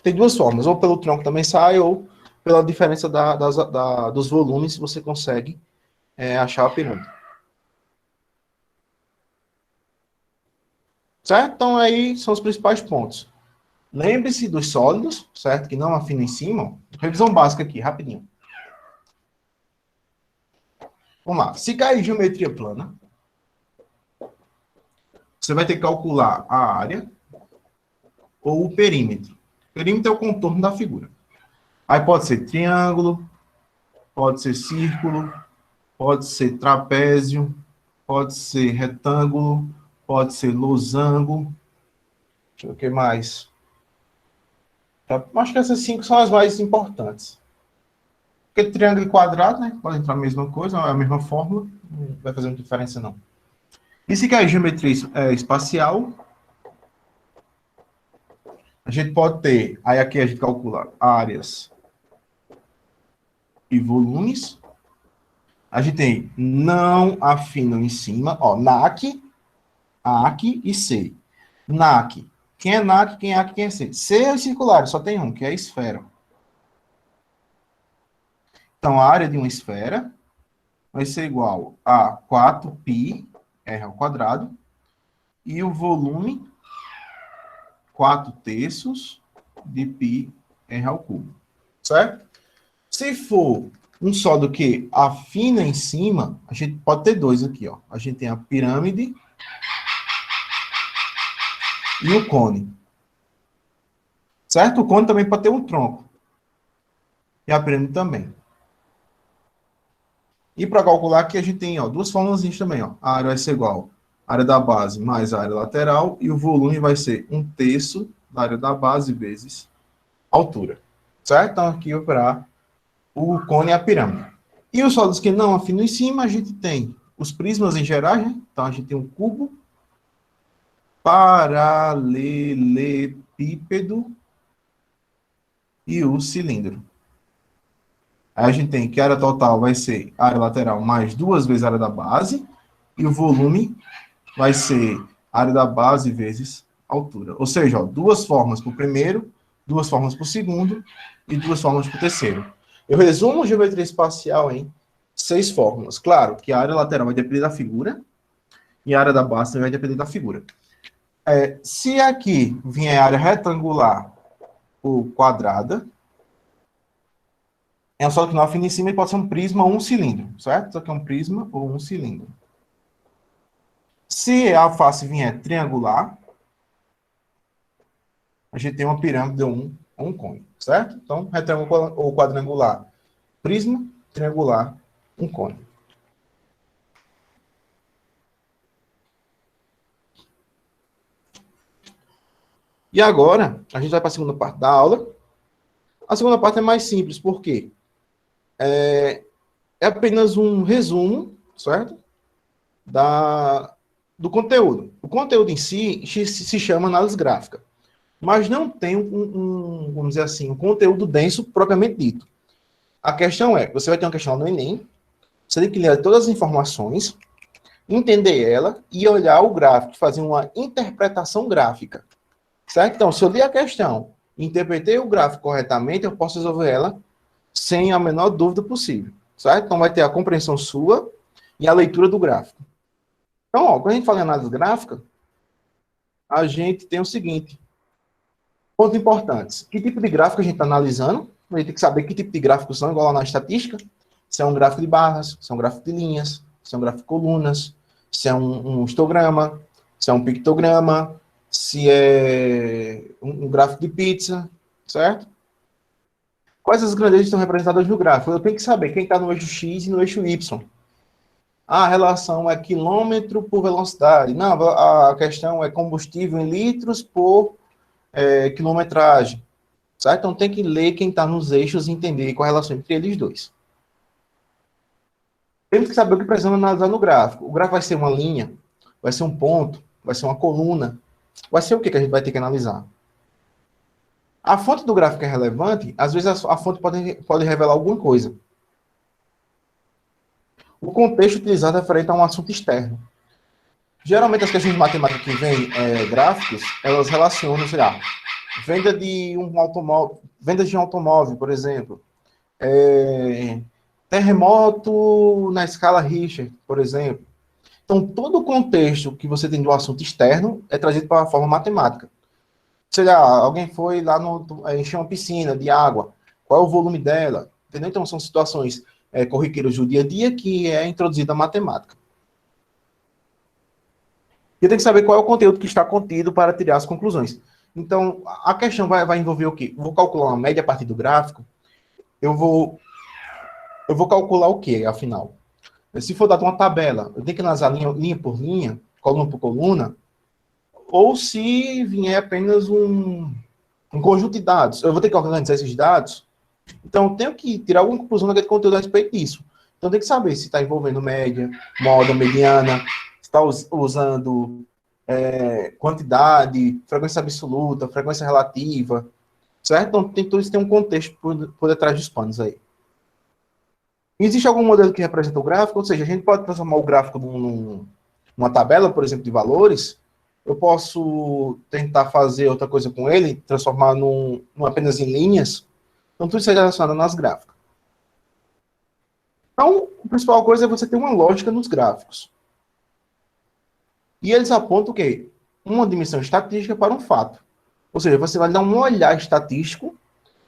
Tem duas formas, ou pelo tronco também sai, ou pela diferença dos volumes, você consegue achar a pirâmide. Certo? Então aí são os principais pontos. Lembre-se dos sólidos, certo? Que não afina em cima. Revisão básica aqui, rapidinho. Vamos lá. Se cair geometria plana, você vai ter que calcular a área ou o perímetro. O perímetro é o contorno da figura. Aí pode ser triângulo, pode ser círculo, pode ser trapézio, pode ser retângulo, pode ser losango. Deixa eu ver o que mais. Acho que essas 5 são as mais importantes. Porque triângulo e quadrado, né? Pode entrar a mesma coisa, a mesma fórmula. Não vai fazer muita diferença, não. E se cair geometria espacial, a gente pode ter, aí aqui a gente calcula áreas e volumes. A gente tem não afinam em cima, ó, NAC, AC e C. NAC. Quem é NAC, quem é AC, quem é C? C é circular, só tem um, que é a esfera. Então, a área de uma esfera vai ser igual a 4πr ao quadrado e o volume 4/3 de πr ao cubo. Certo? Se for um sólido que afina em cima, a gente pode ter dois aqui, ó. A gente tem a pirâmide e o cone. Certo? O cone também pode ter um tronco. E a pirâmide também. E para calcular aqui a gente tem, ó, duas fórmulas também, ó. A área vai ser igual à área da base mais a área lateral e o volume vai ser 1/3 da área da base vezes a altura. Certo? Então aqui para o cone e a pirâmide. E os sólidos que não afinam em cima, a gente tem os prismas em geral, né? Então a gente tem um cubo, paralelepípedo e o cilindro. Aí a gente tem que a área total vai ser a área lateral mais 2 vezes a área da base, e o volume vai ser a área da base vezes a altura. Ou seja, ó, 2 fórmulas para o primeiro, 2 fórmulas para o segundo e 2 fórmulas para o terceiro. Eu resumo geometria espacial em 6 fórmulas. Claro que a área lateral vai depender da figura e a área da base também vai depender da figura. Se aqui vier a área retangular ou quadrada. É um sólido que não afina em cima e pode ser um prisma ou um cilindro, certo? Isso aqui é um prisma ou um cilindro. Se a face vier triangular, a gente tem uma pirâmide ou um cone, certo? Então, retângulo ou quadrangular, prisma, triangular, um cone. E agora, a gente vai para a segunda parte da aula. A segunda parte é mais simples, por quê? É apenas um resumo, certo? Do conteúdo. O conteúdo em si se chama análise gráfica, mas não tem vamos dizer assim, um conteúdo denso propriamente dito. A questão é, você vai ter uma questão no Enem, você tem que ler todas as informações, entender ela e olhar o gráfico, fazer uma interpretação gráfica, certo? Então, se eu li a questão e interpretei o gráfico corretamente, eu posso resolver ela sem a menor dúvida possível, certo? Então, vai ter a compreensão sua e a leitura do gráfico. Então, ó, quando a gente fala em análise gráfica, a gente tem o seguinte, pontos importantes. Que tipo de gráfico a gente está analisando? A gente tem que saber que tipo de gráficos são, igual lá na estatística. Se é um gráfico de barras, se é um gráfico de linhas, se é um gráfico de colunas, se é um histograma, se é um pictograma, se é um gráfico de pizza, certo? Quais as grandezas estão representadas no gráfico? Eu tenho que saber quem está no eixo X e no eixo Y. A relação é quilômetro por velocidade. Não, a questão é combustível em litros por quilometragem. Certo? Então tem que ler quem está nos eixos e entender qual a relação entre eles dois. Temos que saber o que precisamos analisar no gráfico. O gráfico vai ser uma linha, vai ser um ponto, vai ser uma coluna. Vai ser o que a gente vai ter que analisar? A fonte do gráfico é relevante, às vezes a fonte pode revelar alguma coisa. O contexto utilizado é referente a um assunto externo. Geralmente as questões de matemática que vêm gráficos, elas relacionam, sei lá, vendas de um automóvel, por exemplo. Terremoto na escala Richter, por exemplo. Então, todo o contexto que você tem do assunto externo é trazido para a forma matemática. Sei lá, alguém foi lá encher uma piscina de água, qual é o volume dela? Entendeu? Então, são situações corriqueiras do dia a dia que é introduzida a matemática. E eu tenho que saber qual é o conteúdo que está contido para tirar as conclusões. Então, a questão vai envolver o quê? Eu vou calcular uma média a partir do gráfico, eu vou, eu vou calcular o quê, afinal? Se for dado uma tabela, eu tenho que analisar linha por linha, coluna por coluna, ou se vier apenas um conjunto de dados. Eu vou ter que organizar esses dados, então eu tenho que tirar alguma conclusão daquele conteúdo a respeito disso. Então tem que saber se está envolvendo média, moda, mediana, se está usando quantidade, frequência absoluta, frequência relativa, certo? Então tem tudo isso, tem um contexto por detrás dos panos aí. Existe algum modelo que representa o gráfico? Ou seja, a gente pode transformar o gráfico numa tabela, por exemplo, de valores. Eu posso tentar fazer outra coisa com ele, transformar num apenas em linhas. Então, tudo isso é relacionado nas gráficas. Então, a principal coisa é você ter uma lógica nos gráficos. E eles apontam o quê? Uma dimensão estatística para um fato. Ou seja, você vai dar um olhar estatístico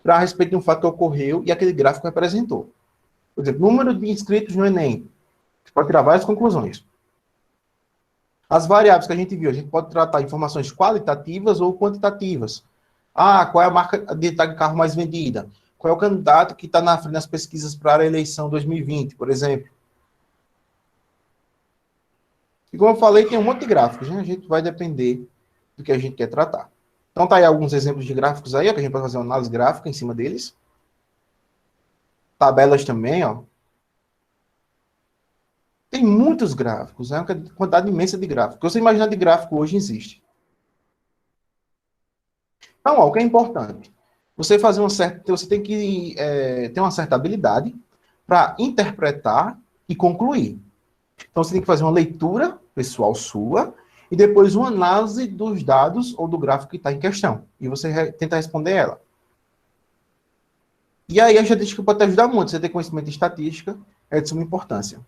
para a respeito de um fato que ocorreu e aquele gráfico representou. Por exemplo, número de inscritos no Enem. Você pode tirar várias conclusões. As variáveis que a gente viu, a gente pode tratar informações qualitativas ou quantitativas. Ah, qual é a marca de carro mais vendida? Qual é o candidato que está na frente das pesquisas para a eleição 2020, por exemplo? E como eu falei, tem um monte de gráficos, né? A gente vai depender do que a gente quer tratar. Então, tá aí alguns exemplos de gráficos aí, ó, que a gente pode fazer uma análise gráfica em cima deles. Tabelas também, ó. Tem muitos gráficos, né? Uma quantidade imensa de gráficos. O que você imaginar de gráfico hoje existe. Então, ó, o que é importante? Você tem que ter uma certa habilidade para interpretar e concluir. Então, você tem que fazer uma leitura pessoal sua e depois uma análise dos dados ou do gráfico que está em questão. E você tenta responder ela. E aí a estatística pode te ajudar muito. Você ter conhecimento de estatística é de suma importância.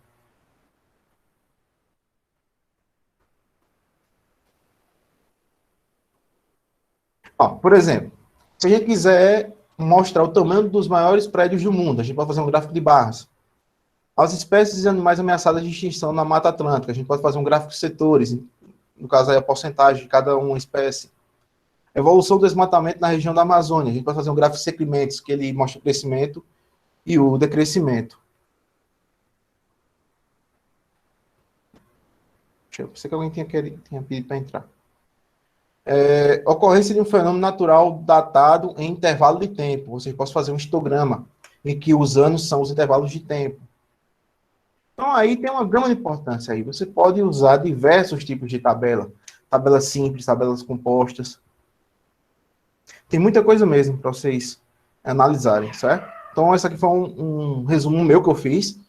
Ó, por exemplo, Se a gente quiser mostrar o tamanho dos maiores prédios do mundo, a gente pode fazer um gráfico de barras. As espécies de animais ameaçadas de extinção na Mata Atlântica, a gente pode fazer um gráfico de setores, no caso aí a porcentagem de cada uma espécie. Evolução do desmatamento na região da Amazônia, a gente pode fazer um gráfico de segmentos, que ele mostra o crescimento e o decrescimento. Eu pensei que alguém tinha pedido para entrar. Ocorrência de um fenômeno natural datado em intervalo de tempo. Vocês podem fazer um histograma, em que os anos são os intervalos de tempo. Então, aí tem uma grande importância aí. Você pode usar diversos tipos de tabela. Tabelas simples, tabelas compostas. Tem muita coisa mesmo para vocês analisarem, certo? Então, esse aqui foi um resumo meu que eu fiz,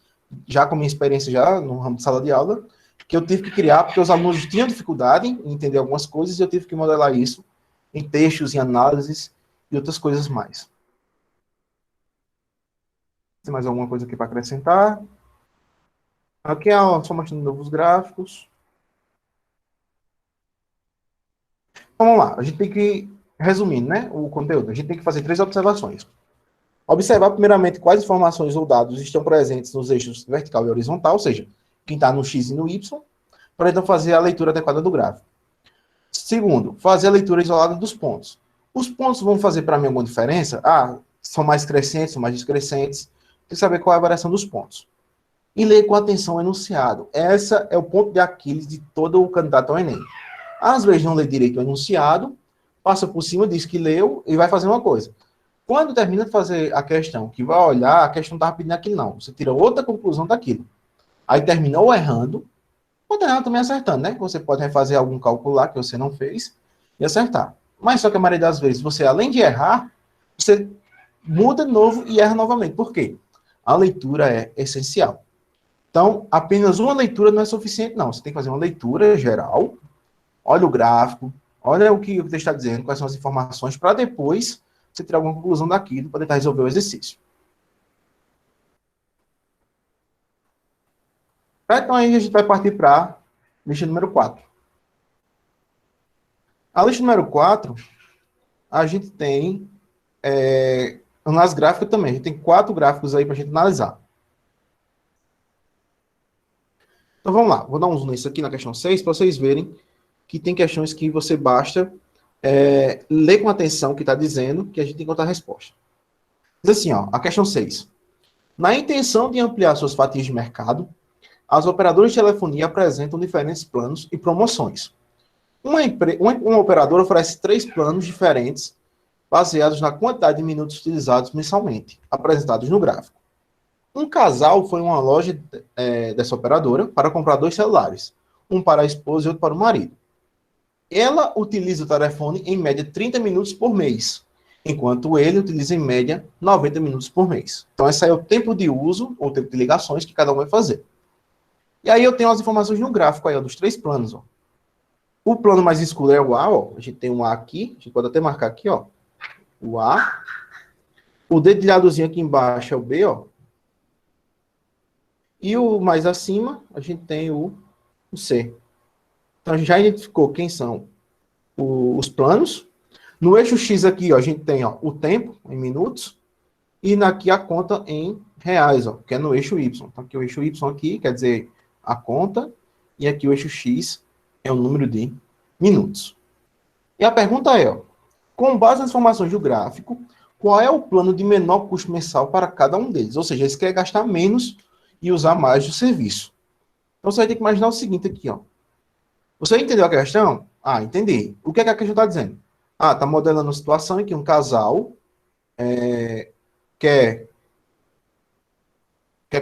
já com minha experiência já no ramo de sala de aula, que eu tive que criar, porque os alunos tinham dificuldade em entender algumas coisas, e eu tive que modelar isso em textos, em análises e outras coisas mais. Tem mais alguma coisa aqui para acrescentar? Aqui é só mostrando novos gráficos. Então, vamos lá. A gente tem que, resumindo, né, o conteúdo, a gente tem que fazer 3 observações. Observar, primeiramente, quais informações ou dados estão presentes nos eixos vertical e horizontal, ou seja, quem está no X e no Y, para então fazer a leitura adequada do gráfico. Segundo, fazer a leitura isolada dos pontos. Os pontos vão fazer para mim alguma diferença? São mais crescentes, são mais descrescentes. Tem que saber qual é a variação dos pontos. E ler com atenção o enunciado. Esse é o ponto de Aquiles de todo o candidato ao Enem. Às vezes não lê direito o enunciado, passa por cima, diz que leu e vai fazer uma coisa. Quando termina de fazer a questão, que vai olhar, a questão não estava pedindo aquilo não. Você tira outra conclusão daquilo. Aí terminou errando, ou terminou também acertando, né? Você pode refazer algum cálculo lá que você não fez e acertar. Mas só que a maioria das vezes, você além de errar, você muda de novo e erra novamente. Por quê? A leitura é essencial. Então, apenas uma leitura não é suficiente, não. Você tem que fazer uma leitura geral, olha o gráfico, olha o que o texto está dizendo, quais são as informações, para depois você tirar alguma conclusão daquilo para tentar resolver o exercício. Então, aí a gente vai partir para a lista número 4. A lista número 4, a gente tem nas gráficas também. A gente tem 4 gráficos aí para a gente analisar. Então, vamos lá. Vou dar um zoom nisso aqui na questão 6, para vocês verem que tem questões que você basta ler com atenção o que está dizendo, que a gente tem que encontrar a resposta. Diz assim, ó, a questão 6. Na intenção de ampliar suas fatias de mercado, as operadoras de telefonia apresentam diferentes planos e promoções. Uma operadora oferece 3 planos diferentes, baseados na quantidade de minutos utilizados mensalmente, apresentados no gráfico. Um casal foi a uma loja dessa operadora para comprar 2 celulares, um para a esposa e outro para o marido. Ela utiliza o telefone em média 30 minutos por mês, enquanto ele utiliza em média 90 minutos por mês. Então, esse aí é o tempo de uso, ou tempo de ligações que cada um vai fazer. E aí eu tenho as informações no gráfico aí, ó, dos 3 planos. Ó. O plano mais escuro é o A, ó. A gente tem um A aqui, a gente pode até marcar aqui, ó. O A. O dedilhadozinho aqui embaixo é o B, ó. E o mais acima, a gente tem o C. Então, a gente já identificou quem são os planos. No eixo X aqui, ó, a gente tem ó, o tempo, em minutos. E aqui a conta em reais, ó, que é no eixo Y. Então, aqui o eixo Y aqui, quer dizer a conta. E aqui o eixo X é o número de minutos. E a pergunta é, ó, com base nas informações do gráfico, qual é o plano de menor custo mensal para cada um deles? Ou seja, eles querem gastar menos e usar mais do serviço. Então, você vai ter que imaginar o seguinte aqui, ó. Você entendeu a questão? Entendi. O que é que a questão está dizendo? Está modelando uma situação em que um casal quer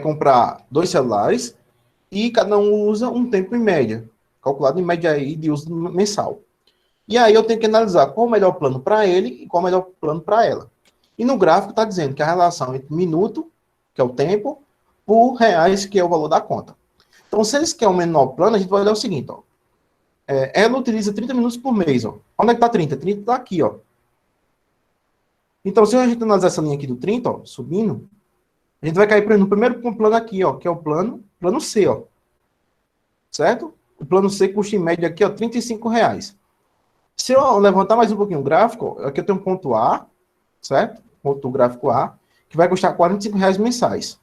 comprar 2 celulares e cada um usa um tempo em média, calculado em média aí de uso mensal. E aí eu tenho que analisar qual o melhor plano para ele e qual o melhor plano para ela. E no gráfico está dizendo que a relação entre minuto, que é o tempo, por reais, que é o valor da conta. Então, se eles querem o menor plano, a gente vai olhar o seguinte, ó. Ela utiliza 30 minutos por mês, ó. Onde é que está 30? 30 está aqui, ó. Então, se a gente analisar essa linha aqui do 30, ó, subindo, a gente vai cair no primeiro plano aqui, ó, que é o plano C, ó. Certo? O plano C custa em média aqui, ó, R$ 35. Se eu levantar mais um pouquinho o gráfico, ó, aqui eu tenho um ponto A, certo? Ponto do gráfico A, que vai custar R$ 45 mensais.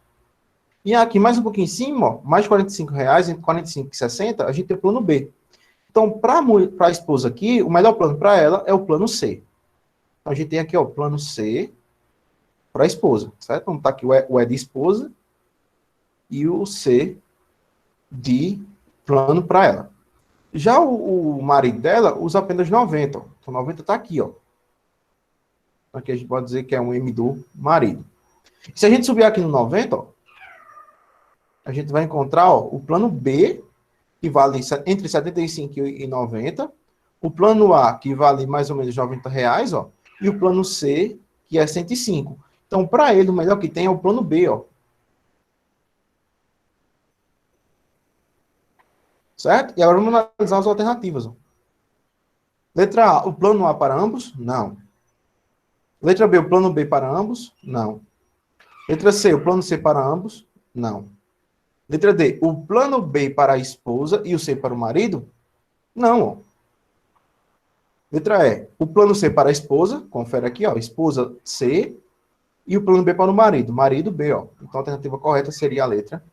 E aqui, mais um pouquinho em cima, ó, mais R$ 45, entre 45 e 60, a gente tem o plano B. Então, para a esposa aqui, o melhor plano para ela é o plano C. Então, a gente tem aqui, ó, o plano C para a esposa, certo? Então, tá aqui o E de esposa e o C de plano para ela. Já o marido dela usa apenas 90, ó. Então, 90 está aqui, ó. Aqui a gente pode dizer que é um M do marido. Se a gente subir aqui no 90, ó, a gente vai encontrar, ó, o plano B, que vale entre 75 e 90, o plano A, que vale mais ou menos R$ 90, ó, e o plano C, que é 105. Então, para ele, o melhor que tem é o plano B, ó. Certo? E agora vamos analisar as alternativas, ó. Letra A, o plano A para ambos? Não. Letra B, o plano B para ambos? Não. Letra C, o plano C para ambos? Não. Letra D, o plano B para a esposa e o C para o marido? Não, ó. Letra E, o plano C para a esposa, confere aqui, ó, esposa C, e o plano B para o marido, marido B, ó. Então a alternativa correta seria a letra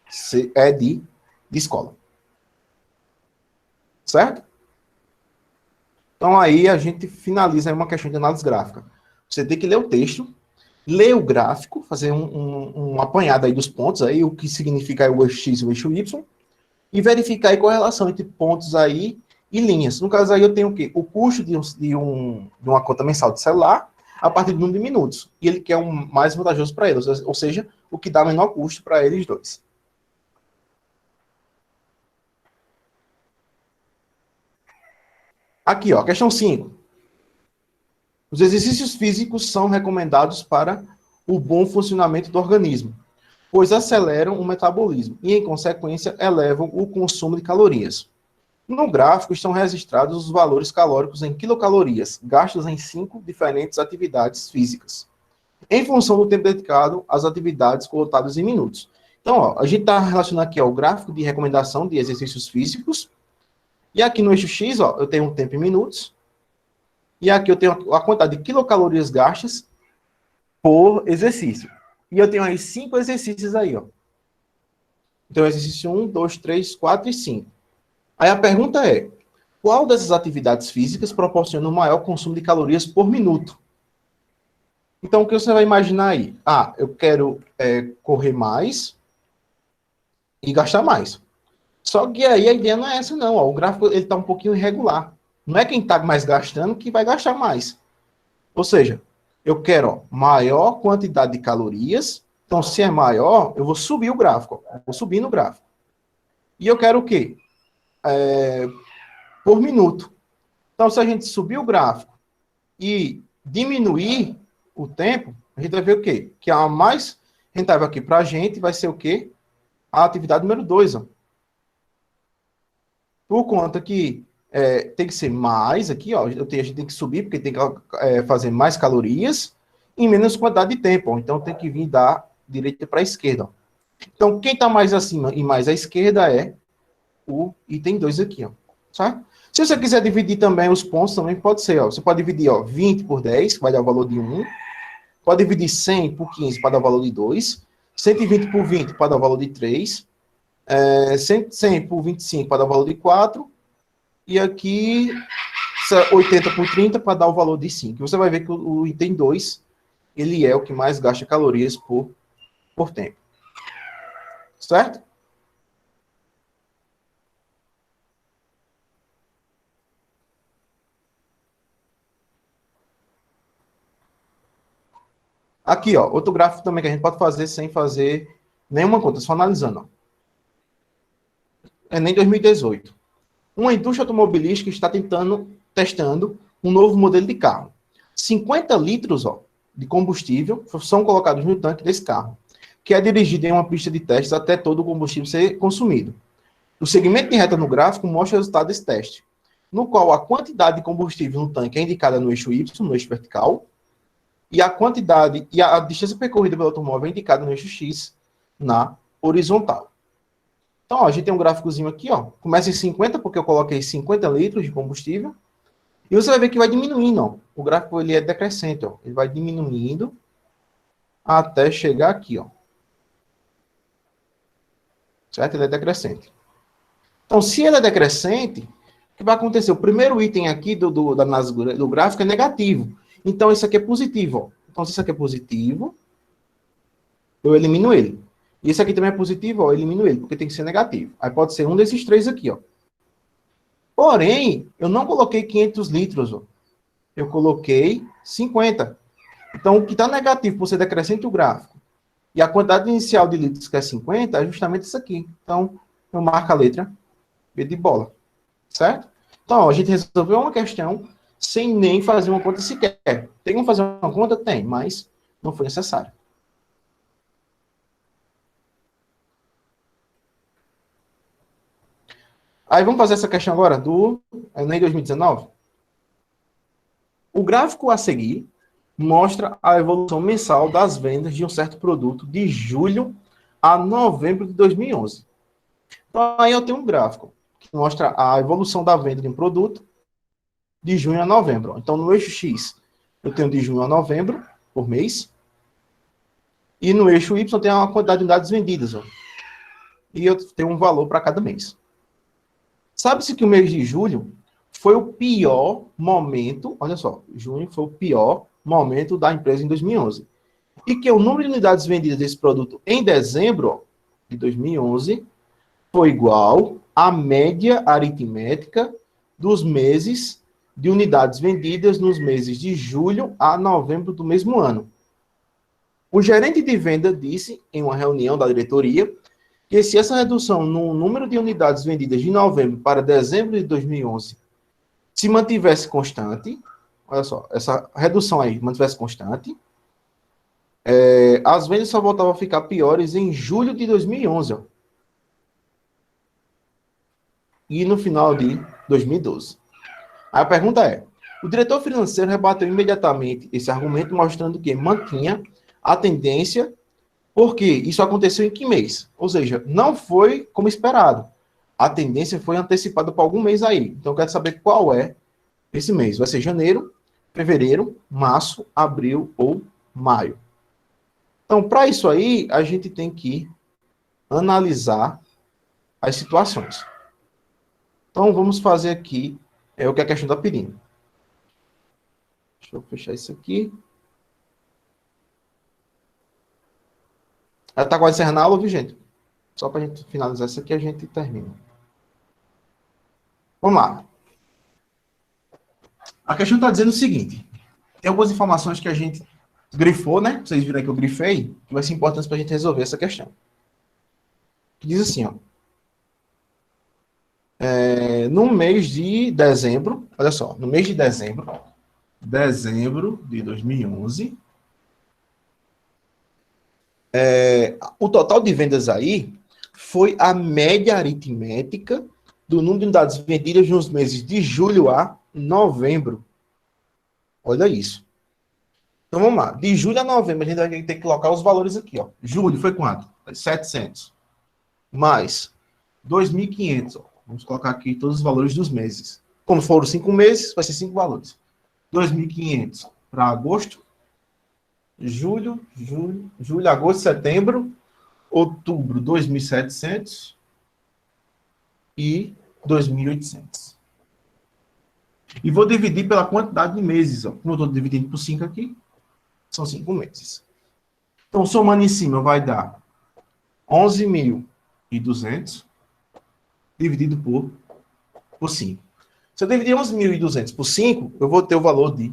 C, de escola. Certo? Então aí a gente finaliza uma questão de análise gráfica. Você tem que ler o texto, ler o gráfico, fazer um apanhado aí dos pontos, aí, o que significa o eixo X e o eixo Y, e verificar a correlação entre pontos aí e linhas. No caso aí eu tenho o quê? O custo de uma conta mensal de celular a partir do número de minutos. E ele quer um mais vantajoso para eles, ou seja, o que dá menor custo para eles dois. Aqui, ó, questão 5. Os exercícios físicos são recomendados para o bom funcionamento do organismo, pois aceleram o metabolismo e, em consequência, elevam o consumo de calorias. No gráfico estão registrados os valores calóricos em quilocalorias, gastos em 5 diferentes atividades físicas, em função do tempo dedicado às atividades cotadas em minutos. Então, ó, a gente está relacionando aqui ó, o gráfico de recomendação de exercícios físicos, e aqui no eixo X, ó, eu tenho um tempo em minutos, e aqui eu tenho a quantidade de quilocalorias gastas por exercício. E eu tenho aí 5 exercícios aí, ó. Então, exercício 1, 2, 3, 4 e 5. Aí a pergunta é, qual dessas atividades físicas proporciona o maior consumo de calorias por minuto? Então, o que você vai imaginar aí? Ah, eu quero correr mais e gastar mais. Só que aí a ideia não é essa, não. Ó. O gráfico está um pouquinho irregular. Não é quem está mais gastando que vai gastar mais. Ou seja, eu quero ó, maior quantidade de calorias. Então, se é maior, eu vou subir o gráfico. Ó. Vou subir no gráfico. E eu quero o quê? Por minuto. Então, se a gente subir o gráfico e diminuir o tempo, a gente vai ver o quê? Que a mais rentável aqui para a gente vai ser o quê? A atividade número 2. Por conta que tem que ser mais aqui, ó, a gente tem que subir, porque tem que fazer mais calorias em menos quantidade de tempo. Ó. Então, tem que vir da direita para a esquerda. Ó. Então, quem está mais acima e mais à esquerda é o item 2 aqui. Ó, certo? Se você quiser dividir também os pontos, também pode ser. Ó. Você pode dividir ó, 20 por 10, que vai dar o valor de 1. Pode dividir 100 por 15 para dar o valor de 2. 120 por 20 para dar o valor de 3. 100 por 25 para dar o valor de 4. E aqui 80 por 30 para dar o valor de 5. Você vai ver que o item 2, ele é o que mais gasta calorias por tempo. Certo? Aqui, ó, outro gráfico também que a gente pode fazer sem fazer nenhuma conta, só analisando. Ó. Nem 2018. Uma indústria automobilística está testando um novo modelo de carro. 50 litros ó, de combustível são colocados no tanque desse carro, que é dirigido em uma pista de testes até todo o combustível ser consumido. O segmento de reta no gráfico mostra o resultado desse teste, no qual a quantidade de combustível no tanque é indicada no eixo Y, no eixo vertical, e a quantidade e a distância percorrida pelo automóvel é indicada no eixo X, na horizontal. Então, ó, a gente tem um gráficozinho aqui, ó. Começa em 50, porque eu coloquei 50 litros de combustível. E você vai ver que vai diminuindo, ó. O gráfico ele é decrescente, ó. Ele vai diminuindo até chegar aqui, ó. Certo? Ele é decrescente. Então, se ele é decrescente, o que vai acontecer? O primeiro item aqui da análise do gráfico é negativo. Então, isso aqui é positivo, ó. Então, se isso aqui é positivo, eu elimino ele. E esse aqui também é positivo, ó, eu elimino ele, porque tem que ser negativo. Aí pode ser um desses três aqui, ó. Porém, eu não coloquei 500 litros, ó. Eu coloquei 50. Então, o que está negativo, você decrescente o gráfico, e a quantidade inicial de litros, que é 50, é justamente isso aqui. Então, eu marco a letra B de bola. Certo? Então, ó, a gente resolveu uma questão sem nem fazer uma conta sequer. Tem como fazer uma conta? Tem, mas não foi necessário. Aí vamos fazer essa questão agora do Enem 2019. O gráfico a seguir mostra a evolução mensal das vendas de um certo produto de julho a novembro de 2011. Então, aí eu tenho um gráfico que mostra a evolução da venda de um produto de junho a novembro. Então, no eixo X, eu tenho de junho a novembro, por mês. E no eixo Y, tem uma quantidade de unidades vendidas. Ó. E eu tenho um valor para cada mês. Sabe-se que o mês de julho foi o pior momento, olha só, junho foi o pior momento da empresa em 2011. E que o número de unidades vendidas desse produto em dezembro ó, de 2011 foi igual à média aritmética dos meses de unidades vendidas nos meses de julho a novembro do mesmo ano. O gerente de venda disse, em uma reunião da diretoria, que se essa redução no número de unidades vendidas de novembro para dezembro de 2011 se mantivesse constante, olha só, essa redução aí mantivesse constante, as vendas só voltavam a ficar piores em julho de 2011, ó, e no final de 2012. Aí a pergunta é, o diretor financeiro rebateu imediatamente esse argumento, mostrando que mantinha a tendência, porque isso aconteceu em que mês? Ou seja, não foi como esperado. A tendência foi antecipada para algum mês aí. Então, eu quero saber qual é esse mês. Vai ser janeiro, fevereiro, março, abril ou maio. Então, para isso aí, a gente tem que analisar as situações. Então, vamos fazer aqui o que a questão está pedindo. Deixa eu fechar isso aqui. Ela está quase encerrando a aula, viu, gente? Só para a gente finalizar isso aqui, a gente termina. Vamos lá. A questão está dizendo o seguinte. Tem algumas informações que a gente grifou, né? Vocês viram que eu grifei, que vai ser importante para a gente resolver essa questão. Diz assim, ó. No mês de dezembro, olha só, no mês de dezembro de 2011, o total de vendas aí foi a média aritmética do número de unidades vendidas nos meses de julho a novembro. Olha isso. Então, vamos lá. De julho a novembro, a gente vai ter que colocar os valores aqui. Ó. Julho foi quanto? 700. Mais 2.500. Ó. Vamos colocar aqui todos os valores dos meses. Como foram 5 meses, vai ser 5 valores. 2.500 para agosto, julho, agosto, setembro, outubro, 2.700 e 2.800. E vou dividir pela quantidade de meses. Ó. Como eu estou dividindo por 5 aqui, são 5 meses. Então, somando em cima, vai dar 11.200 dividido por 5. Se eu dividir 11.200 por 5, eu vou ter o valor de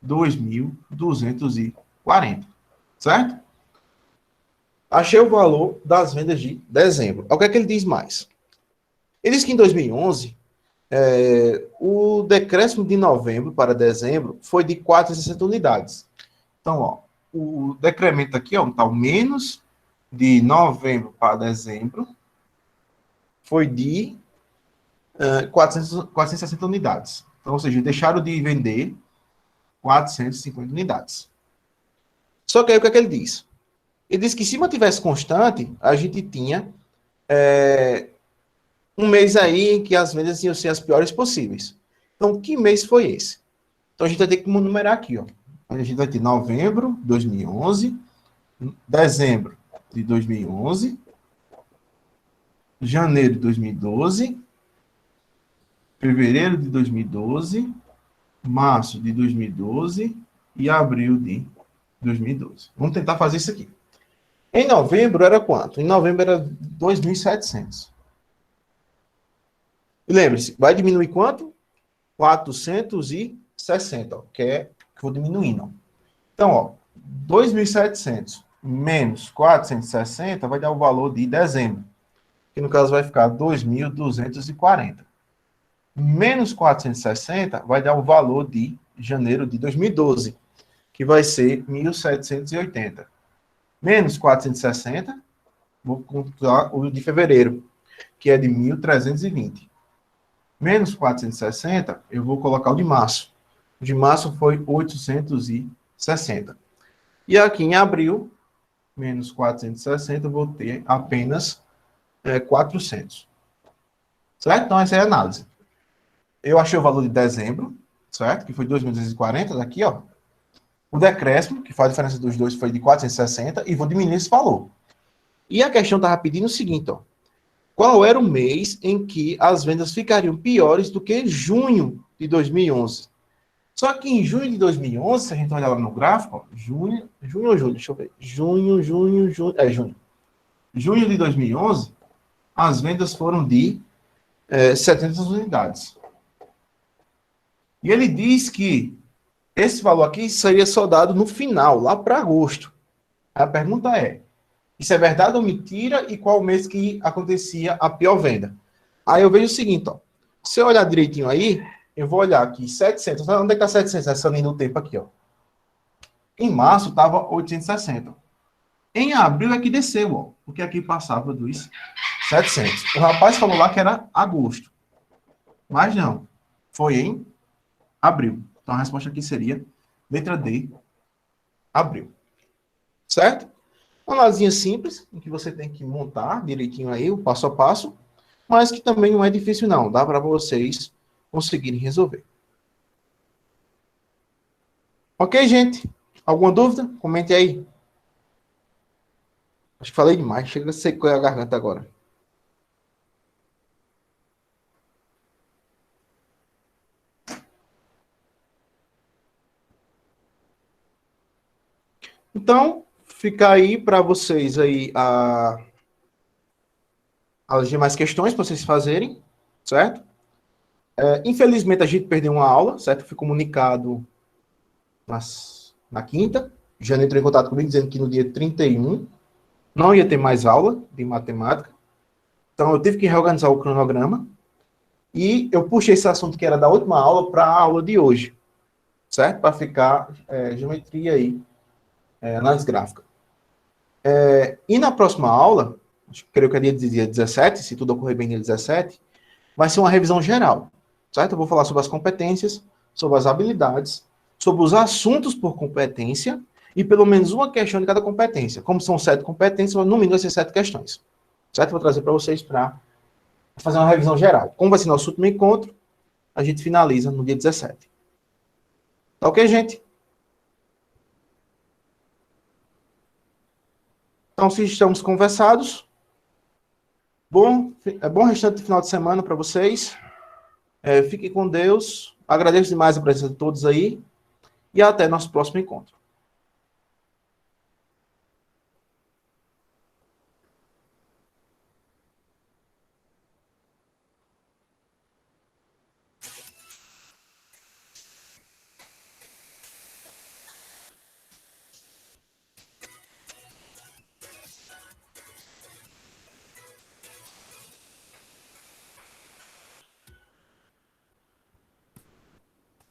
2.240. Certo? Achei o valor das vendas de dezembro. O que é que ele diz mais? Ele diz que em 2011, o decréscimo de novembro para dezembro foi de 460 unidades. Então, ó, o decremento aqui, ó, tá, o menos de novembro para dezembro foi de 460 unidades. Então, ou seja, deixaram de vender 450 unidades. Só que aí o que é que ele diz? Ele diz que se mantivesse constante, a gente tinha um mês aí em que as vendas iam ser as piores possíveis. Então, que mês foi esse? Então, a gente vai ter que numerar aqui, ó. A gente vai ter novembro de 2011, dezembro de 2011, janeiro de 2012, fevereiro de 2012, março de 2012 e abril de 2012. Vamos tentar fazer isso aqui. Em novembro era quanto? Em novembro era 2.700. E lembre-se, vai diminuir quanto? 460, ó, que vou diminuindo. Então, ó, 2.700 menos 460 vai dar o valor de dezembro, que no caso vai ficar 2.240. Menos 460 vai dar o valor de janeiro de 2012, que vai ser 1.780. Menos 460, vou contar o de fevereiro, que é de 1.320. Menos 460, eu vou colocar o de março. O de março foi 860. E aqui em abril, menos 460, eu vou ter apenas 400. Certo? Então, essa é a análise. Eu achei o valor de dezembro, certo? Que foi 2.240, daqui, ó. O decréscimo, que faz a diferença dos dois, foi de 460, e vou diminuir esse valor. E a questão estava pedindo o seguinte, ó. Qual era o mês em que as vendas ficariam piores do que junho de 2011? Só que em junho de 2011, se a gente olhar lá no gráfico, ó, junho ou julho, deixa eu ver. Junho. Junho de 2011, as vendas foram de 700 unidades. E ele diz que esse valor aqui seria só dado no final, lá para agosto. A pergunta é, isso é verdade ou mentira? E qual o mês que acontecia a pior venda? Aí eu vejo o seguinte, ó. Se eu olhar direitinho aí, eu vou olhar aqui, 700. Onde é que está 700? Essa linha do tempo aqui, ó. Em março estava 860. Em abril é que desceu, ó. Porque aqui passava dos 700. O rapaz falou lá que era agosto. Mas não. Foi em abril. Então a resposta aqui seria letra D, abril. Certo? Uma análise simples, em que você tem que montar direitinho aí, o passo a passo, mas que também não é difícil não, dá para vocês conseguirem resolver. Ok, gente? Alguma dúvida? Comente aí. Acho que falei demais, chega a secar a garganta agora. Então, fica aí para vocês aí as demais questões para vocês fazerem, certo? Infelizmente, a gente perdeu uma aula, certo? Fui comunicado na quinta. Já entrou em contato comigo dizendo que no dia 31 não ia ter mais aula de matemática. Então, eu tive que reorganizar o cronograma. E eu puxei esse assunto que era da última aula para a aula de hoje, certo? Para ficar geometria aí, análise gráfica. E na próxima aula, creio que é dia 17, se tudo ocorrer bem dia 17, vai ser uma revisão geral, certo? Eu vou falar sobre as competências, sobre as habilidades, sobre os assuntos por competência e pelo menos uma questão de cada competência. Como são 7 competências, no mínimo vai ser 7 questões, certo? Vou trazer para vocês para fazer uma revisão geral. Como vai ser nosso último encontro, a gente finaliza no dia 17. Tá ok, gente? Então, se estamos conversados, bom restante de final de semana para vocês. Fiquem com Deus. Agradeço demais a presença de todos aí. E até nosso próximo encontro.